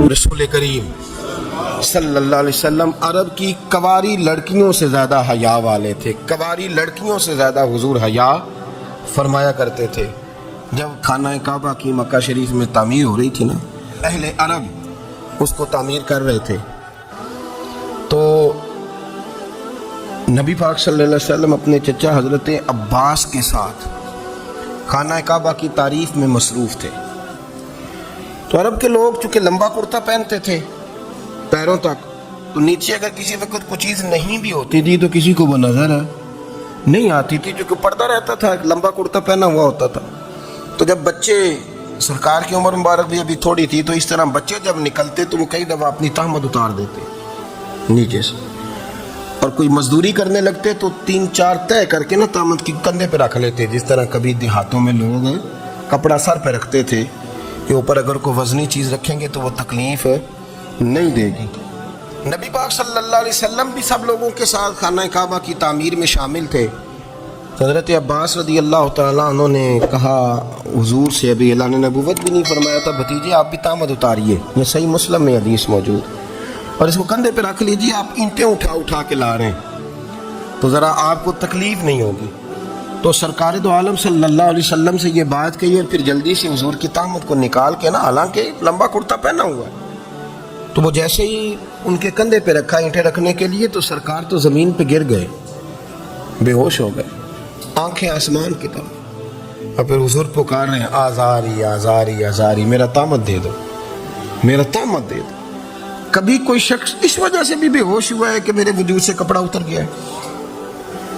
رسول کریم صلی اللہ علیہ وسلم عرب کی کواری لڑکیوں سے زیادہ حیا والے تھے. کواری لڑکیوں سے زیادہ حضور حیا فرمایا کرتے تھے. جب خانہ کعبہ کی مکہ شریف میں تعمیر ہو رہی تھی نا، اہل عرب اس کو تعمیر کر رہے تھے، تو نبی پاک صلی اللہ علیہ وسلم اپنے چچا حضرت عباس کے ساتھ خانہ کعبہ کی تعریف میں مصروف تھے. تو عرب کے لوگ چونکہ لمبا کرتا پہنتے تھے پیروں تک، تو نیچے اگر کسی وقت کوئی چیز نہیں بھی ہوتی تھی تو کسی کو وہ نظر نہیں آتی تھی، جو کہ پردہ رہتا تھا، لمبا کرتا پہنا ہوا ہوتا تھا. تو جب بچے، سرکار کی عمر مبارک بھی ابھی تھوڑی تھی، تو اس طرح بچے جب نکلتے تو وہ کئی دفعہ اپنی تہمت اتار دیتے نیچے سے، اور کوئی مزدوری کرنے لگتے تو 3-4 طے کر کے نا تہمت کی کندھے پہ رکھ لیتے. جس طرح کبھی دیہاتوں میں لوگ کپڑا سر پہ رکھتے تھے کہ اوپر اگر کوئی وزنی چیز رکھیں گے تو وہ تکلیف نہیں دے گی. نبی پاک صلی اللہ علیہ وسلم بھی سب لوگوں کے ساتھ خانہ کعبہ کی تعمیر میں شامل تھے. حضرت عباس رضی اللہ تعالیٰ عنہ نے کہا حضور سے، ابھی اللہ نے نبوت بھی نہیں فرمایا تھا، بھتیجے آپ بھی تہمت اتاریے. یہ صحیح مسلم میں حدیث موجود، اور اس کو کندھے پہ رکھ لیجیے، آپ اینٹیں اٹھا اٹھا کے لا رہے ہیں تو ذرا آپ کو تکلیف نہیں ہوگی. تو سرکار دو عالم صلی اللہ علیہ وسلم سے یہ بات کہی، اور پھر جلدی سے حضور کی تہمت کو نکال کے نا، حالانکہ لمبا کرتا پہنا ہوا ہے، تو وہ جیسے ہی ان کے کندھے پہ رکھا اینٹیں رکھنے کے لیے، تو سرکار تو زمین پہ گر گئے، بے ہوش ہو گئے، آنکھیں آسمان کی طرف. اور پھر حضور پکار رہے ہیں، آزاری آزاری آزاری، میرا تہمت دے دو، میرا تہمت دے دو. کبھی کوئی شخص اس وجہ سے بھی بے ہوش ہوا ہے کہ میرے وجود سے کپڑا اتر گیا ہے؟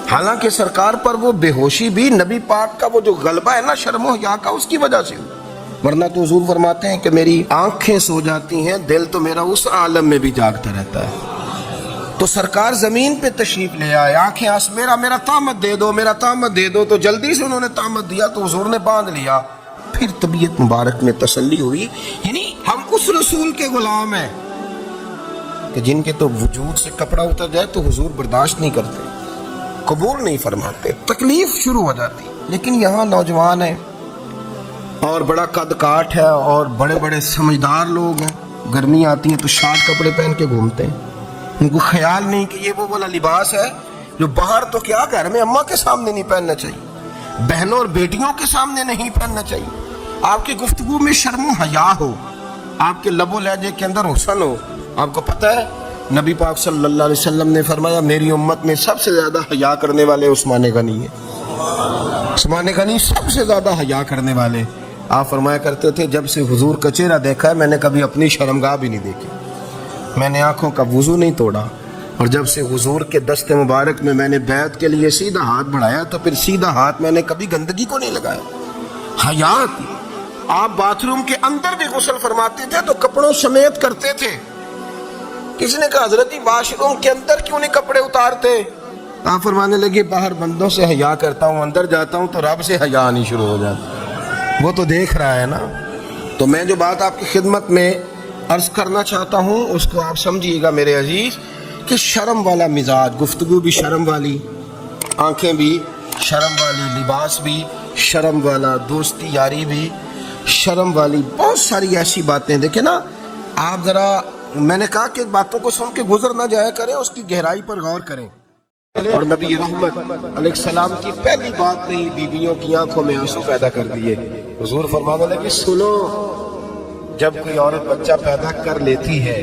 حالانکہ سرکار پر وہ بے ہوشی بھی نبی پاک کا وہ جو غلبہ ہے نا شرم و حیا کا، اس کی وجہ سے ہوئی. ورنہ تو حضور فرماتے ہیں کہ میری آنکھیں سو جاتی ہیں، دل تو میرا اس عالم میں بھی جاگتا رہتا ہے. تو سرکار زمین پہ تشریف لے آئے، آنکھیں میرا تہمت دے دو، میرا تہمت دے دو. تو جلدی سے انہوں نے تہمت دیا تو حضور نے باندھ لیا. پھر طبیعت مبارک میں تسلی ہوئی. یعنی ہم اس رسول کے غلام ہیں کہ جن کے تو وجود سے کپڑا اتر جائے تو حضور برداشت نہیں کرتے، قبول نہیں فرماتے، تکلیف شروع ہو جاتی. لیکن یہاں نوجوان ہیں اور بڑا قد کاٹ ہے اور بڑے بڑے سمجھدار لوگ ہیں، گرمی آتی ہے تو شارٹ کپڑے پہن کے گھومتے ہیں. ان کو خیال نہیں کہ یہ وہ والا لباس ہے جو باہر تو کیا گھر میں اماں کے سامنے نہیں پہننا چاہیے، بہنوں اور بیٹیوں کے سامنے نہیں پہننا چاہیے. آپ کی گفتگو میں شرم و حیا ہو، آپ کے لب و لہجے کے اندر حسن ہو. آپ کو پتہ ہے نبی پاک صلی اللہ علیہ وسلم نے فرمایا میری امت میں سب سے زیادہ حیا کرنے والے عثمان غنی ہیں. عثمان غنی سب سے زیادہ حیا کرنے والے. آپ فرمایا کرتے تھے جب سے حضور کا چہرہ دیکھا ہے میں نے کبھی اپنی شرمگاہ بھی نہیں دیکھی، میں نے آنکھوں کا وضو نہیں توڑا، اور جب سے حضور کے دست مبارک میں نے بیعت کے لیے سیدھا ہاتھ بڑھایا تو پھر سیدھا ہاتھ میں نے کبھی گندگی کو نہیں لگایا. حیات. آپ باتھ روم کے اندر بھی غسل فرماتے تھے تو کپڑوں سمیت کرتے تھے. کسی نے کہا حضرت واش روم کے اندر کیوں نہیں کپڑے اتارتے؟ آپ فرمانے لگے باہر بندوں سے حیا کرتا ہوں، اندر جاتا ہوں تو رب سے حیا آنی شروع ہو جاتی. وہ تو دیکھ رہا ہے نا. تو میں جو بات آپ کی خدمت میں عرض کرنا چاہتا ہوں اس کو آپ سمجھیے گا میرے عزیز، کہ شرم والا مزاج، گفتگو بھی شرم والی، آنکھیں بھی شرم والی، لباس بھی شرم والا، دوستی یاری بھی شرم والی، بہت ساری ایسی باتیں. دیکھیں نا آپ ذرا، میں نے کہا کہ باتوں کو سن کے گزر نہ جایا کریں، اس کی گہرائی پر غور کریں. اور نبی رحمت علیہ السلام کی پہلی بات نے بیویوں کی آنکھوں میں آنسو پیدا کر دیے. حضور فرمانے لگے سنو، جب کوئی عورت بچہ پیدا کر لیتی ہے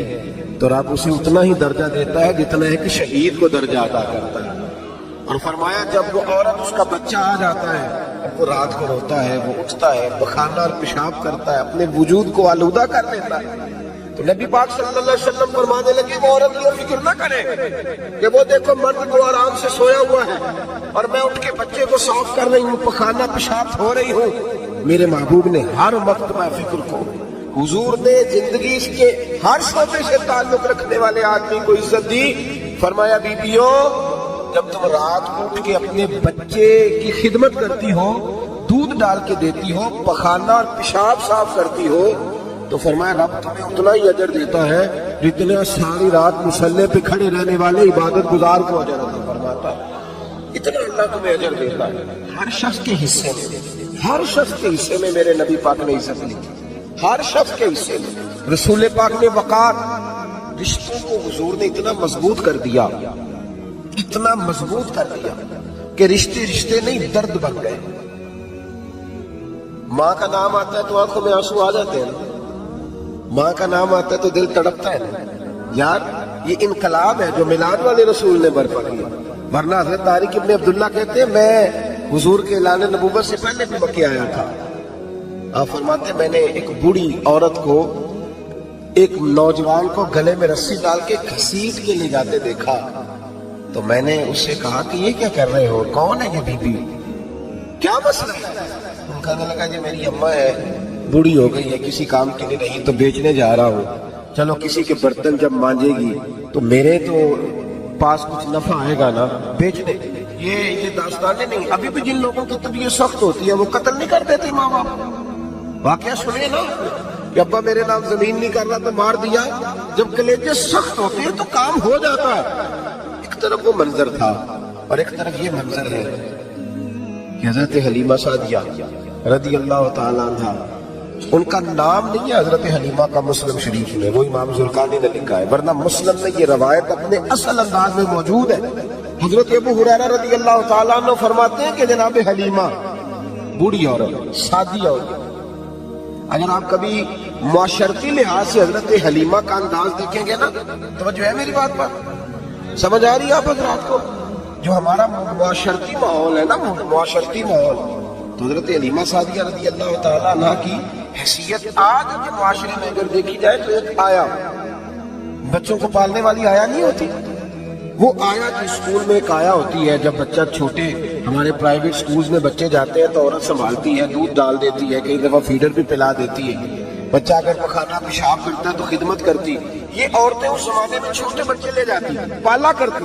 تو رب اسے اتنا ہی درجہ دیتا ہے جتنا ہے کہ شہید کو درجہ عطا کرتا ہے. اور فرمایا جب وہ عورت اس کا بچہ آ جاتا ہے، وہ رات کو روتا ہے، وہ اٹھتا ہے، پخانا اور پیشاب کرتا ہے، اپنے وجود کو آلودہ کر لیتا ہے، تو نبی پاک صلی اللہ علیہ وسلم فرمانے لگے وہ عورت یہ فکر نہ کرے کہ وہ دیکھو مرد کو آرام سے سویا ہوا ہے اور میں اٹھ کے بچے کو صاف کر رہی ہوں، پخانا پیشاب ہو رہی ہوں. میرے محبوب نے ہر وقت میں فکر کو، حضور نے زندگی کے ہر شعبے سے تعلق رکھنے والے آدمی کو عزت دی. فرمایا بیبیوں جب تم رات کو اٹھ کے اپنے بچے کی خدمت کرتی ہو، دودھ ڈال کے دیتی ہو، پخانا اور پیشاب صاف کرتی ہو، تو فرمایا رب تمہیں اتنا ہی اجر دیتا ہے جتنا ساری رات مصلے پہ کھڑے رہنے والے عبادت گزار کو اجر عطا فرماتا ہے. اتنا اللہ تمہیں اجر دیتا ہے. ہر شخص کے حصے میں، ہر شخص کے حصے میں میرے نبی پاک نے عزت لی. ہر شخص کے حصے میں. رسول پاک نے وقار، رشتوں کو حضور نے اتنا مضبوط کر دیا، اتنا مضبوط کر دیا کہ رشتے رشتے نہیں درد بن گئے. ماں کا نام آتا ہے تو آنکھوں میں آنسو آ جاتے ہیں، ماں کا نام آتا ہے تو دل تڑپتا ہے. یار یہ انقلاب ہے جو میلاد والے رسول نے برپا کیا. ورنہ حضرت طارق ابن عبداللہ کہتے ہیں میں حضور کے اعلان نبوت سے پہلے بھی مکے آیا تھا. آپ فرماتے ہیں میں نے ایک بوڑھی عورت کو ایک نوجوان کو گلے میں رسی ڈال کے گھسیٹ کے لے جاتے دیکھا تو میں نے اس سے کہا کہ یہ کیا کر رہے ہو، کون ہے یہ بی بی، کیا مسئلہ ہے؟ وہ کہنے لگا جی میری اماں ہے، بوڑھی ہو گئی ہے، کسی کام کے لیے نہیں تو بیچنے جا رہا ہوں. چلو کسی کے برتن جب مانجے گی تو میرے تو پاس کچھ نفع آئے گا نا، بیچنے. یہ داستانیں نہیں. ابھی بھی جن لوگوں کی طبیعت سخت ہوتی ہے وہ قتل نہیں کر دیتے ماں باپ. واقعہ سنے نا کہ ابا میرے نام زمین نہیں کر رہا تو مار دیا. جب کلیجے سخت ہوتے ہیں تو کام ہو جاتا ہے. ایک طرف وہ منظر تھا اور ایک طرف یہ منظر ہے کہ حضرت حلیمہ سعدیہ رضی اللہ تعالیٰ عنہ، ان کا نام نہیں ہے حضرت حلیمہ کا مسلم شریف میں، وہ امام زرقانی نے لکھا ہے، ورنہ مسلم میں یہ روایت اپنے اصل انداز میں موجود ہے. حضرت ابو ہریرہ رضی اللہ تعالیٰ عنہ فرماتے ہیں کہ جناب حلیمہ بوڑھی عورت، سادی عورت. اگر آپ کبھی معاشرتی لحاظ سے حضرت حلیمہ کا انداز دیکھیں گے نا، توجہ ہے میری بات پر، سمجھ آ رہی ہے آپ حضرات کو؟ جو ہمارا معاشرتی ماحول ہے نا، معاشرتی ماحول، تو حضرت حلیمہ سعدیہ رضی اللہ تعالیٰ عنہ کی حیثیت آج کے معاشرے میں اگر دیکھی جائے تو ایک آیا، بچوں کو پالنے والی آیا نہیں ہوتی، وہ آیا جو اسکول میں ایک آیا ہوتی ہے. جب بچہ چھوٹے ہمارے پرائیویٹ سکولز میں بچے جاتے ہیں تو عورت سنبھالتی ہے، دودھ ڈال دیتی ہے، کئی دفعہ فیڈر بھی پلا دیتی ہے. بچہ اگر پخانا پیشاب کرتا ہے تو خدمت کرتی. یہ عورتیں اس زمانے میں چھوٹے بچے لے جاتی، پالا کرتی.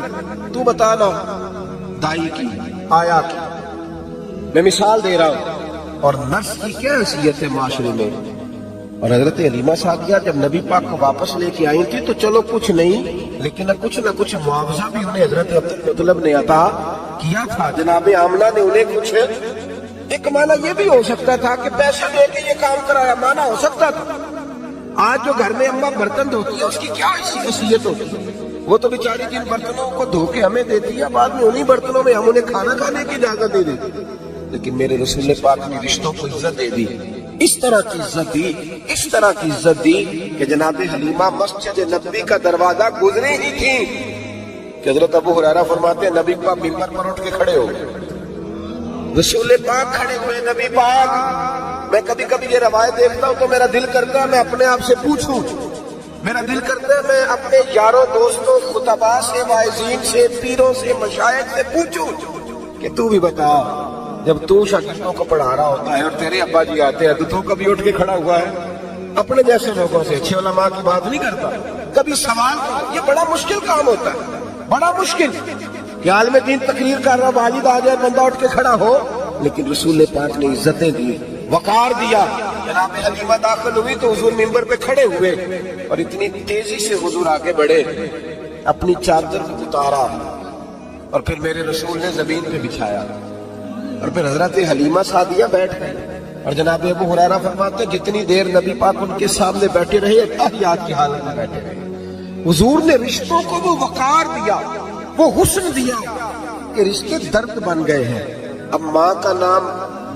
تو بتا نا دائی کی، آیا کی، میں مثال دے رہا ہوں. اور نرس کی کیا حیثیت ہے معاشرے میں. اور حضرت حلیمہ سعدیہ جب نبی پاک کو واپس لے کے آئی تھی تو چلو کچھ نہیں لیکن نہ کچھ معاوضہ بھی انہیں حضرت عبدالمطلب نے عطا کیا تھا. جناب آمنہ نے انہیں کچھ، ایک معنی یہ بھی ہو سکتا تھا کہ پیسے دے کے یہ کام کرایا، معنی ہو سکتا تھا. آج جو گھر میں اماں برتن دھوتی ہے اس کی کیا حیثیت ہوتی ہے؟ وہ تو بیچاری جن برتنوں کو دھو کے ہمیں دیتی ہے، بعد میں انہی برتنوں میں ہم انہیں کھانا کھانے کی اجازت دے دیتی. لیکن میرے رسول پاک نے رشتوں کو عزت دے دی، اس طرح کی عزت دی، اس طرح کی عزت دی کہ جناب حلیمہ مسجد نبوی کا دروازہ گزری ہی تھی کہ حضرت ابو ہریرہ فرماتے ہیں نبی پاک ممبر پر اٹھ کے کھڑے ہو گئے. رسول پاک کھڑے ہوئے، نبی پاک. میں کبھی کبھی یہ روایت دیکھتا ہوں تو میرا دل کرتا ہے میں اپنے آپ سے پوچھوں، میرا دل کرتا ہے میں اپنے یاروں دوستوں خطباء سے، واعظین سے، پیروں سے، مشائخ سے پوچھوں کہ تو بھی بتا جب تو شاگردوں کو پڑھا رہا ہوتا ہے اور تیرے ابا جی آتے ہیں تو کبھی اٹھ کے کھڑا ہوا ہے اپنے جیسے لوگوں سے اچھے علماء کی بات نہیں کرتا، کبھی سوال کرتا؟ یہ بڑا مشکل کام ہوتا ہے، بڑا مشکل کہ عالم دین تقریر کر رہا، والد آ جائے، بندہ اٹھ کے کھڑا ہو. لیکن رسول پاک نے عزتیں دی، وقار دیا. جناب حلیمہ داخل ہوئی تو حضور ممبر پہ کھڑے ہوئے اور اتنی تیزی سے حضور آگے بڑھے، اپنی چادر کو اتارا اور پھر میرے رسول نے زمین پہ بچھایا اور پھر حضرت حلیمہ سعدیہ بیٹھ گئے. اور جناب ابو ہریرہ فرماتے جتنی دیر نبی پاک ان کے سامنے بیٹھے رہے تحیات کی حالت میں بیٹھے رہے. حضور نے رشتوں کو وہ وقار دیا، وہ حسن دیا کہ رشتے درد بن گئے ہیں. اب ماں کا نام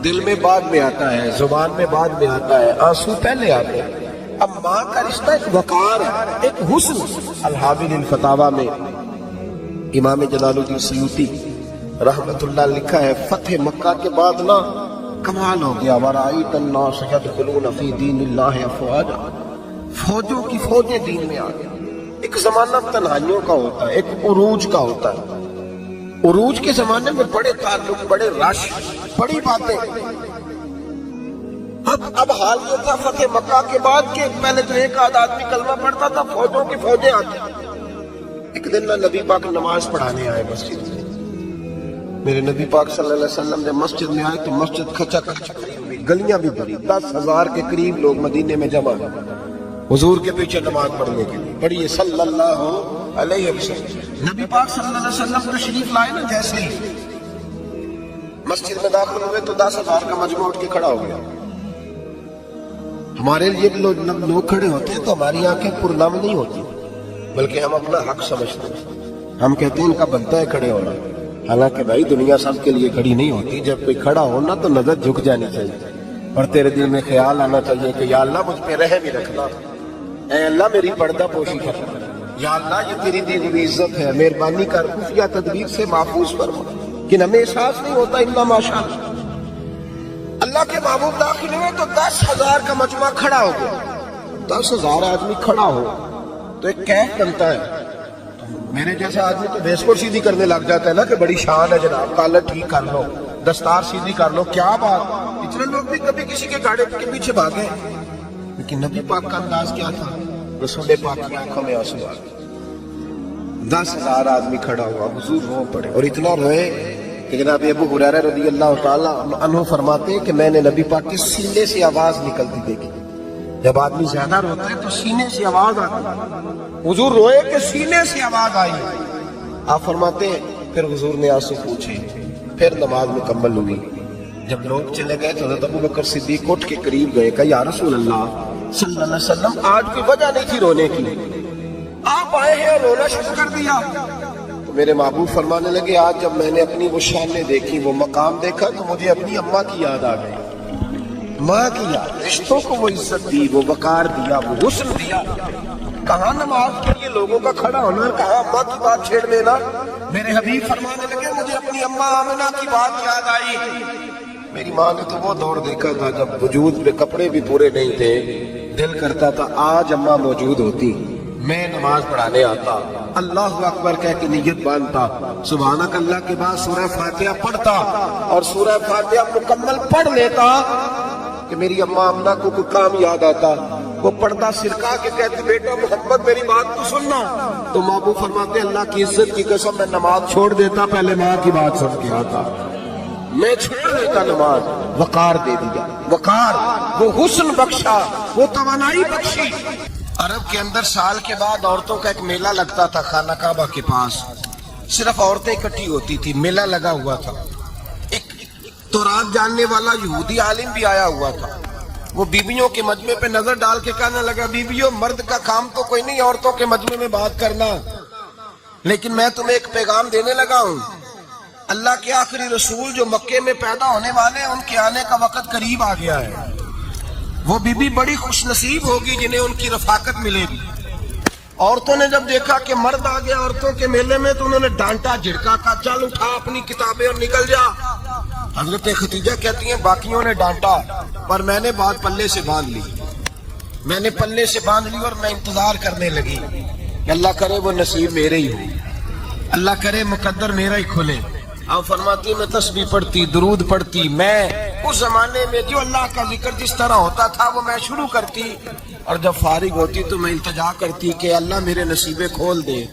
دل میں بعد میں آتا ہے، زبان میں بعد میں آتا ہے، آنسو پہلے آتے ہیں. اب ماں کا رشتہ ایک وقار ہے، ایک حسن. الحاوی الفتاوی میں امام جلال الدین سیوطی رحمت اللہ لکھا ہے فتح مکہ کے بعد نا کمال ہو گیا. وَرَأَيْتَ النَّاسَ يَدْخُلُونَ فِي دِينِ اللَّهِ أَفْوَاجًا، فوجوں کی فوجیں دین میں آ گئی. ایک زمانہ تنہائیوں کا ہوتا ہے، ایک عروج کا ہوتا ہے. عروج کے زمانے میں بڑے تعلق، بڑے رش، بڑی باتیں. اب حال یہ تھا فتح مکہ کے بعد کہ پہلے تو ایک آدھ آدمی کلمہ پڑھتا تھا، فوجوں کی فوجیں آتی. ایک دن نبی پاک نماز پڑھانے آئے مسجد میں. میرے نبی پاک صلی اللہ علیہ وسلم جب مسجد میں آئے تو مسجد کھچا کھچا ہوئی، گلیاں بھی بھری، 10,000 کے قریب لوگ مدینے میں جمع ہوئے حضور کے پیچھے نماز پڑھنے کے لیے. پڑھیے صلی اللہ علیہ وسلم. نبی پاک صلی اللہ علیہ وسلم تشریف لائے نا، جیسے ہی مسجد میں داخل ہوئے تو 10,000 کا مجمع اٹھ کے کھڑا ہو گیا. ہمارے لیے لوگ کھڑے ہوتے ہیں تو ہماری آنکھیں پرنم نہیں ہوتی، بلکہ ہم اپنا حق سمجھتے ہیں، ہم کہتے ہیں ان کا بنتا ہے کھڑے ہونا، حالانکہ بھائی دنیا سب کے لیے کھڑی نہیں ہوتی، جب کوئی کھڑا ہونا تو نظر جھک جانی چاہیے اور تیرے دل میں خیال آنا چاہیے کہ یا اللہ مجھ پہ رحم ہی رکھنا، اے اللہ میری پردہ پوشی کرنا، یا اللہ یہ تیری دی ہوئی عزت ہے، مہربانی کر خفیہ تدبیر سے محفوظ فرما، کہ ہمیں احساس نہیں ہوتا الا ماشاء اللہ۔ اللہ کے محبوب داخل ہوئے تو 10,000 کا مجمع کھڑا ہو گیا، 10,000 آدمی کھڑا ہو تو ایک کیف بنتا ہے، میرے جیسا آدمی تو بیسپورٹ سیدھی کرنے لگ جاتا ہے نا کہ بڑی شان ہے جناب، کالر ٹھیک کر لو، دستار سیدھی کر لو، کیا بات، اتنے لوگ بھی کبھی کسی کے گاڑے کے پیچھے بھاگے، لیکن نبی پاک کا انداز کیا تھا، رسول پاک کی آنکھوں میں آنسو آ گئے، 10,000 آدمی کھڑا ہوا، حضور رو پڑے، اور اتنا روئے کہ جناب ابو ہریرہ رضی اللہ تعالیٰ عنہ فرماتے ہیں کہ میں نے نبی پاک کے سینے سے آواز نکلتی دیکھی، جب آدمی زیادہ روتا ہے تو سینے سے آواز آتی ہے، حضور روئے کہ سینے سے آواز آئی، آپ فرماتے ہیں پھر حضور نے آنسو پوچھے، پھر نماز مکمل ہوئی، جب لوگ چلے گئے تو حضرت ابو بکر صدیق اٹھ کے قریب گئے، کہا یا رسول اللہ صلی اللہ علیہ وسلم آج کوئی وجہ نہیں تھی رونے کی، آپ آئے ہیں اور رونا شروع کر دیا، تو میرے محبوب فرمانے لگے آج جب میں نے اپنی وہ شانیں دیکھی، وہ مقام دیکھا تو مجھے اپنی اماں کی یاد آ گئی، ماں کی یاد، رشتوں کو وہ عزت دی، وہ وقار دیا، وہ حسن دیا، کہاں نماز کے لیے لوگوں کا کھڑا ہونا، کہاں اماں کی بات چھیڑ دینا، میرے حبیب فرمانے لگے مجھے اپنی اماں آمنہ کی بات یاد آئی، میری ماں نے تو وہ دور دیکھا تھا جب وجود میں کپڑے بھی پورے نہیں تھے، دل کرتا تھا آج اماں موجود ہوتی، میں نماز پڑھانے آتا، اللہ اکبر کہہ کے نیت باندھتا، سبحانک اللہ کے بعد سورہ فاتحہ پڑھتا اور سورہ فاتحہ مکمل پڑھ لیتا کہ میری اماں آمنہ کو کوئی کام یاد آتا، وہ پردہ سرکا کے کہتی بیٹا محمد میری بات تو سننا، تو محبوب فرماتے اللہ کی عزت کی قسم میں نماز چھوڑ دیتا، پہلے ماں کی بات سن کے آتا، میں چھوڑ دیتا نماز، وقار دے دیا، وقار، وہ حسن بخشا، وہ توانائی بخشی۔ عرب کے اندر سال کے بعد عورتوں کا ایک میلہ لگتا تھا خانہ کعبہ کے پاس، صرف عورتیں اکٹھی ہوتی تھی، میلہ لگا ہوا تھا، ایک تورات جاننے والا یہودی عالم بھی آیا ہوا تھا، وہ بیویوں کے مجمع پہ نظر ڈال کے کہنے لگا بیویوں مرد کا کام تو کوئی نہیں عورتوں کے مجمع میں بات کرنا، لیکن میں تمہیں ایک پیغام دینے لگا ہوں، اللہ کے آخری رسول جو مکے میں پیدا ہونے والے ہیں ان کے آنے کا وقت قریب آ گیا ہے، وہ بی بی بڑی خوش نصیب ہوگی جنہیں ان کی رفاقت ملے گی۔ عورتوں نے جب دیکھا کہ مرد آ گیا عورتوں کے میلے میں تو انہوں نے ڈانٹا جھڑکا، کہا چل اٹھا اپنی کتابیں اور نکل جا۔ حضرت خدیجہ کہتی ہیں باقیوں نے ڈانٹا پر میں نے بات پلے سے باندھ لی، میں نے پلے سے باندھ لی اور میں انتظار کرنے لگی کہ اللہ کرے وہ نصیب میرے ہی ہو، اللہ کرے مقدر میرا ہی کھلے۔ آپ فرماتی میں تسبیح پڑھتی، درود پڑھتی، میں اس زمانے میں جو اللہ کا ذکر جس طرح ہوتا تھا وہ میں شروع کرتی، اور جب فارغ ہوتی تو میں التجا کرتی کہ اللہ میرے نصیبے کھول دے۔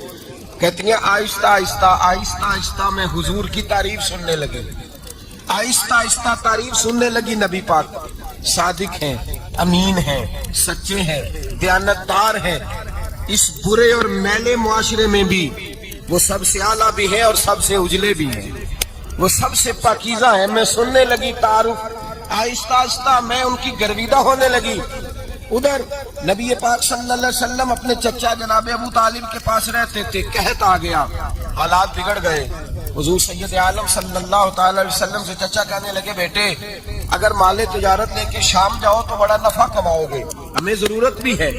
کہتی ہیں آہستہ آہستہ آہستہ آہستہ میں حضور کی تعریف سننے لگے، آہستہ آہستہ تعریف سننے لگی، نبی پاک صادق ہیں، امین ہیں، سچے ہیں، دیانتدار ہیں، اس برے اور میلے معاشرے میں بھی وہ سب سے اعلیٰ بھی ہیں اور سب سے اجلے بھی ہیں، وہ سب سے پاکیزہ ہیں۔ میں سننے لگی تعارف، آہستہ آہستہ میں ان کی گرویدہ ہونے لگی۔ ادھر نبی پاک صلی اللہ علیہ وسلم اپنے چچا جناب ابو طالب کے پاس رہتے تھے، قحط آ گیا، حالات بگڑ گئے، حضور سید عالم صلی اللہ تعالی علیہ وسلم سے چچا کہنے لگے بیٹے اگر مال تجارت لے کے شام جاؤ تو بڑا نفع کماؤ گے، ہمیں ضرورت بھی ہے،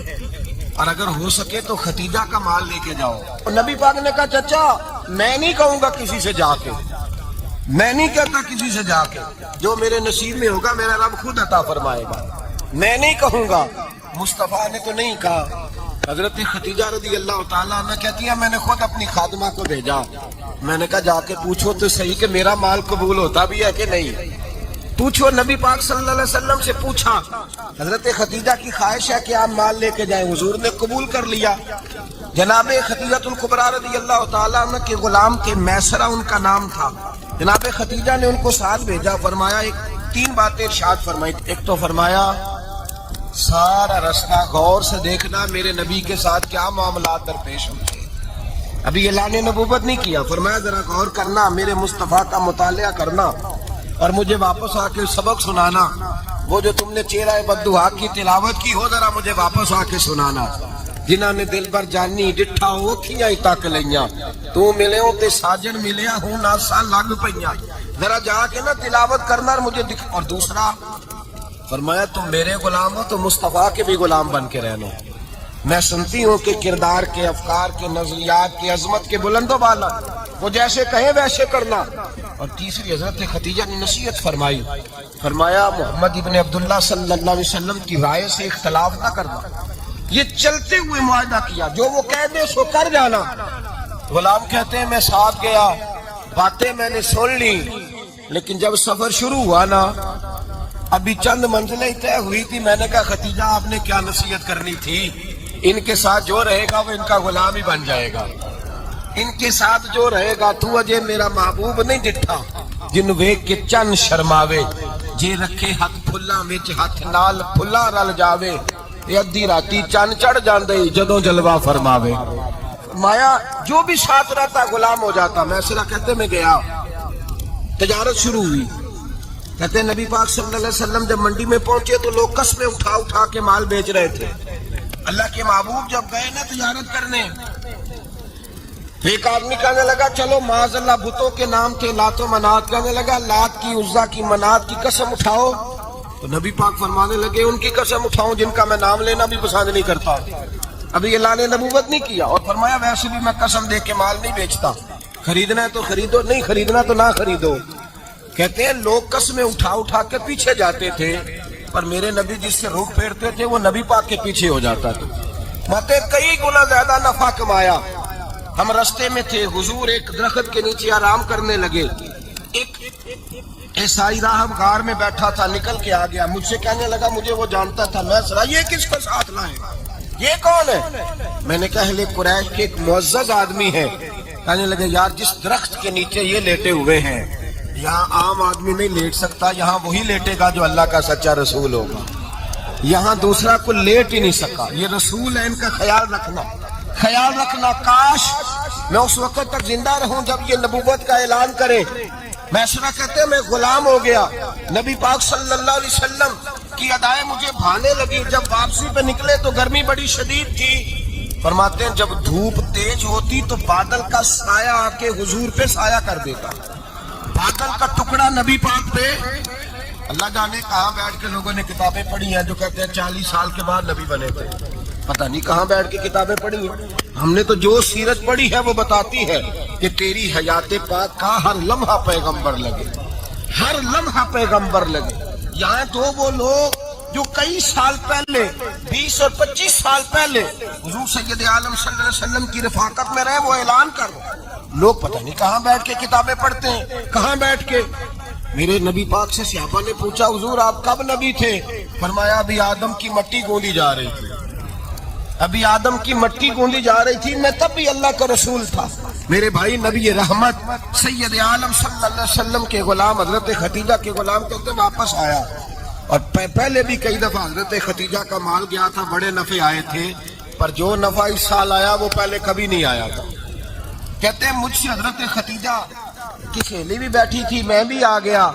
اور اگر ہو سکے تو ختیجہ کا مال لے کے جاؤ۔ اور نبی پاک نے کہا چچا میں نہیں کہوں گا کسی سے جا کے، میں نہیں کہتا کسی سے جا کے، جو میرے نصیب میں ہوگا میرا رب خود عطا فرمائے گا، میں نہیں کہوں گا۔ مصطفیٰ نے تو نہیں کہا۔ حضرت خدیجہ رضی اللہ تعالیٰ عنہ کہتی ہے میں نے خود اپنی خادمہ کو بھیجا، میں نے کہا جا کے پوچھو تو صحیح کہ میرا مال قبول ہوتا بھی ہے کہ نہیں، پوچھو۔ نبی پاک صلی اللہ علیہ وسلم سے پوچھا، حضرت خدیجہ کی خواہش ہے کہ آپ مال لے کے جائیں، حضور نے قبول کر لیا۔ جناب خدیجہ الکبریٰ رضی اللہ تعالیٰ عنہ کے غلام کے میسرہ ان کا نام تھا، جناب خدیجہ نے ان کو ساتھ بھیجا، فرمایا تین باتیں ارشاد فرمائی، ایک تو فرمایا سارا رستہ غور سے دیکھنا میرے نبی کے ساتھ کیا معاملات درپیش ہوتے ہیں، ابھی اعلان نبوت نہیں کیا، فرمایا ذرا غور کرنا، میرے مصطفیٰ کا مطالعہ کرنا اور مجھے واپس آ کے سبق سنانا۔ وہ جو تم نے چہرہ بددعا کی تلاوت کی ہو ذرا مجھے واپس آ کے سنانا. جنہاں نے دل بر جانی ڈٹھا ہو کھیاں ہی تک لیاں تو ملے ہو تے ساجن ملیا ہوں ناسا لگ پئیاں. ذرا جا کے نا تلاوت کرنا اور مجھے دکھ. اور دوسرا فرمایا تم میرے غلام ہو تو مصطفیٰ کے بھی غلام بن کے رہنا. میں سنتی ہوں کہ کردار کے افکار کے نظریات کی عظمت کے بلند و بالا وہ جیسے کہیں ویسے کرنا. اور تیسری حضرت خدیجہ نے نصیحت فرمائی. فرمایا محمد ابن عبداللہ صلی اللہ علیہ وسلم کی رائے سے اختلاف نہ کرنا. یہ چلتے ہوئے معاہدہ کیا جو وہ کہہ دے سو کر جانا. غلام کہتے ہیں میں ساتھ گیا, باتیں میں نے سن لی, لیکن جب سفر شروع ہوا نا ابھی چند منزلیں طے ہوئی تھی. میں نے کہا خدیجہ آپ نے کیا نصیحت کرنی تھی, ان کے ساتھ جو رہے گا وہ ان کا غلام ہی بن جائے گا. ان کے ساتھ جو رہے گا تو اجے میرا محبوب نہیں ڈٹھا جن ویکھ کے چن شرماوے, جے رکھے ہاتھ پھلاں وچ ہاتھ نال پھلاں رل جاوے, یہ ادھی راتی چن چڑھ جاندے جدوں جلوہ فرماوے. مایا جو بھی ساتھ رہتا غلام ہو جاتا. میں سرا کہتے میں گیا, تجارت شروع ہوئی. کہتے ہیں نبی پاک صلی اللہ علیہ وسلم جب منڈی میں پہنچے تو لوگ قسمیں اٹھا اٹھا کے مال بیچ رہے تھے. اللہ کے محبوب جب گئے نا تجارت کرنے, ایک آدمی کہنے لگا چلو معاذ اللہ بتوں کے نام تھے لات و منات, کہنے لگا لات کی عزا کی منات کی قسم اٹھاؤ. تو نبی پاک فرمانے لگے ان کی قسم اٹھاؤں جن کا میں نام لینا بھی پسند نہیں کرتا. ابھی اللہ نے نبوت نہیں کیا. اور فرمایا ویسے بھی میں قسم دے کے مال نہیں بیچتا, خریدنا ہے تو خریدو, نہیں خریدنا تو نہ خریدو. کہتے ہیں لوگ قسمیں اٹھا اٹھا کے پیچھے جاتے تھے, پر میرے نبی جس سے روک پھیرتے تھے وہ نبی پاک کے پیچھے ہو جاتا تھا. ماتے کئی گنا زیادہ نفع کمایا. ہم رستے میں تھے, حضور ایک درخت کے نیچے آرام کرنے لگے. ایک عیسائی راہب غار میں بیٹھا تھا, نکل کے آ گیا, مجھ سے کہنے لگا مجھے وہ جانتا تھا. میں سنا یہ کس کو ساتھ لائے, یہ کون ہے؟ میں نے کہا اہل قریش کے ایک معزز آدمی ہے. کہنے لگے یار جس درخت کے نیچے یہ لیٹے ہوئے ہیں یہاں عام آدمی نہیں لیٹ سکتا, یہاں وہی لیٹے گا جو اللہ کا سچا رسول ہوگا. یہاں دوسرا کوئی لیٹ ہی نہیں سکا. یہ رسول ہے, ان کا خیال رکھنا, خیال رکھنا. کاش میں اس وقت تک زندہ رہوں جب یہ نبوت کا اعلان کرے. میں سنا کہتے ہیں میں غلام ہو گیا. نبی پاک صلی اللہ علیہ وسلم کی ادائیں مجھے بھانے لگی. جب واپسی پہ نکلے تو گرمی بڑی شدید تھی. فرماتے ہیں جب دھوپ تیز ہوتی تو بادل کا سایہ آ کے حضور پہ سایہ کر دیتا. بادل کا ٹکڑا نبی پاک پہ. اللہ جانے کہاں بیٹھ کے لوگوں نے کتابیں پڑھی ہیں جو کہتے ہیں 40 سال کے بعد نبی بنے تھے. پتہ نہیں کہاں بیٹھ کے کتابیں پڑھی ہیں. ہم نے تو جو سیرت پڑھی ہے وہ بتاتی ہے کہ تیری حیات پاک کا ہر لمحہ پیغمبر لگے, ہر لمحہ پیغمبر لگے. یہاں تو وہ لوگ جو کئی سال پہلے 20 اور 25 سال پہلے حضور سید عالم صلی اللہ علیہ وسلم کی رفاقت میں رہے, وہ اعلان کر لوگ پتہ نہیں کہاں بیٹھ کے کتابیں پڑھتے ہیں, کہاں بیٹھ کے. میرے نبی پاک سے صحابہ نے پوچھا حضور آپ کب نبی تھے؟ فرمایا ابھی آدم کی مٹی گوندی جا رہی تھی, ابھی آدم کی مٹی گوندی جا رہی تھی, میں تب بھی اللہ کا رسول تھا. میرے بھائی نبی رحمت سید عالم صلی اللہ علیہ وسلم کے غلام حضرت خدیجہ کے غلام کہتے واپس آیا. اور پہلے بھی کئی دفعہ حضرت خدیجہ کا مال گیا تھا, بڑے نفع آئے تھے, پر جو نفع اس سال آیا وہ پہلے کبھی نہیں آیا تھا. کہتے ہیں مجھ سے حضرت خدیجہ کی سہیلی بھی بیٹھی تھی, میں بھی آ گیا.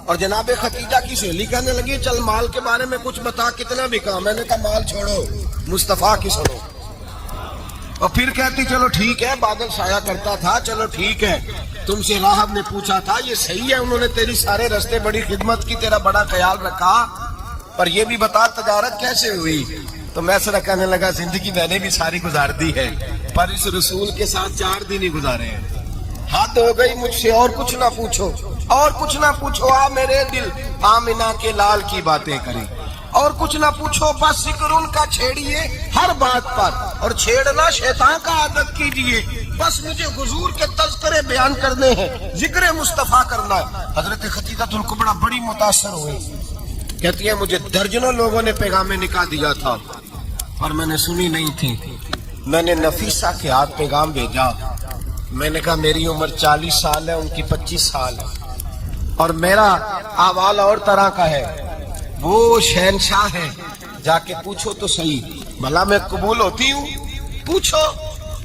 اور جناب خدیجہ کی سہیلی کہنے لگی چل مال کے بارے میں کچھ بتا, کتنا بکا؟ میں نے کہا مال چھوڑو, مصطفیٰ کی سنو. اور پھر کہتی چلو ٹھیک ہے, بادل سایہ کرتا تھا, چلو ٹھیک ہے. تم سے راہب نے پوچھا تھا یہ صحیح ہے, انہوں نے تیری سارے رستے بڑی خدمت کی, تیرا بڑا خیال رکھا, پر یہ بھی بتا تجارت کیسے ہوئی؟ تو میں سر کہنے لگا زندگی میں نے بھی ساری گزار دی ہے, پر اس رسول کے ساتھ 4 دن ہی گزارے ہیں. حد ہو گئی مجھ سے, اور کچھ نہ پوچھو, اور کچھ نہ پوچھو. آ میرے دل آمنہ کے لال کی باتیں کریں, اور کچھ نہ پوچھو, بس ذکر ان کا چھیڑیے ہر بات پر, اور چھیڑنا شیطان کا عادت کیجیے. بس مجھے حضور کے تذکرے بیان کرنے ہیں, ذکر مصطفیٰ کرنا ہے. حضرت خدیجہ الکبریٰ بڑی متاثر ہوئی. کہتی ہے مجھے درجنوں لوگوں نے پیغام نکاح دیا تھا اور میں نے سنی نہیں تھی. میں نے نفیسہ کے ہاتھ پیغام بھیجا. میں نے کہا میری عمر 40 سال ہے, ان کی 25 سال ہے, اور میرا احوال اور طرح کا ہے. وہ شہنشاہ ہے, جا کے پوچھو تو صحیح, بھلا میں قبول ہوتی ہوں؟ پوچھو.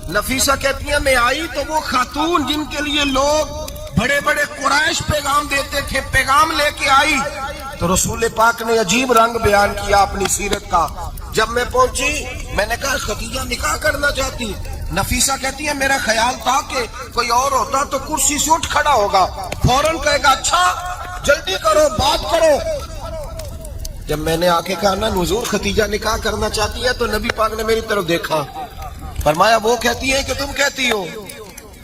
نفیسہ کہتی ہیں میں آئی تو وہ خاتون جن کے لیے لوگ بڑے بڑے قریش پیغام دیتے تھے, پیغام لے کے آئی. تو رسول پاک نے عجیب رنگ بیان کیا اپنی سیرت کا. جب میں پہنچی میں نے کہا خدیجہ نکاح کرنا چاہتی. نفیسہ کہتی ہے میرا خیال تھا کہ کوئی اور ہوتا تو کرسی سے اٹھ کھڑا ہوگا, فوراً کہے گا اچھا جلدی کرو بات کرو. جب میں نے آ کے کہا نا حضور خدیجہ نکاح کرنا چاہتی ہے, تو نبی پاک نے میری طرف دیکھا, فرمایا وہ کہتی ہیں کہ تم کہتی ہو؟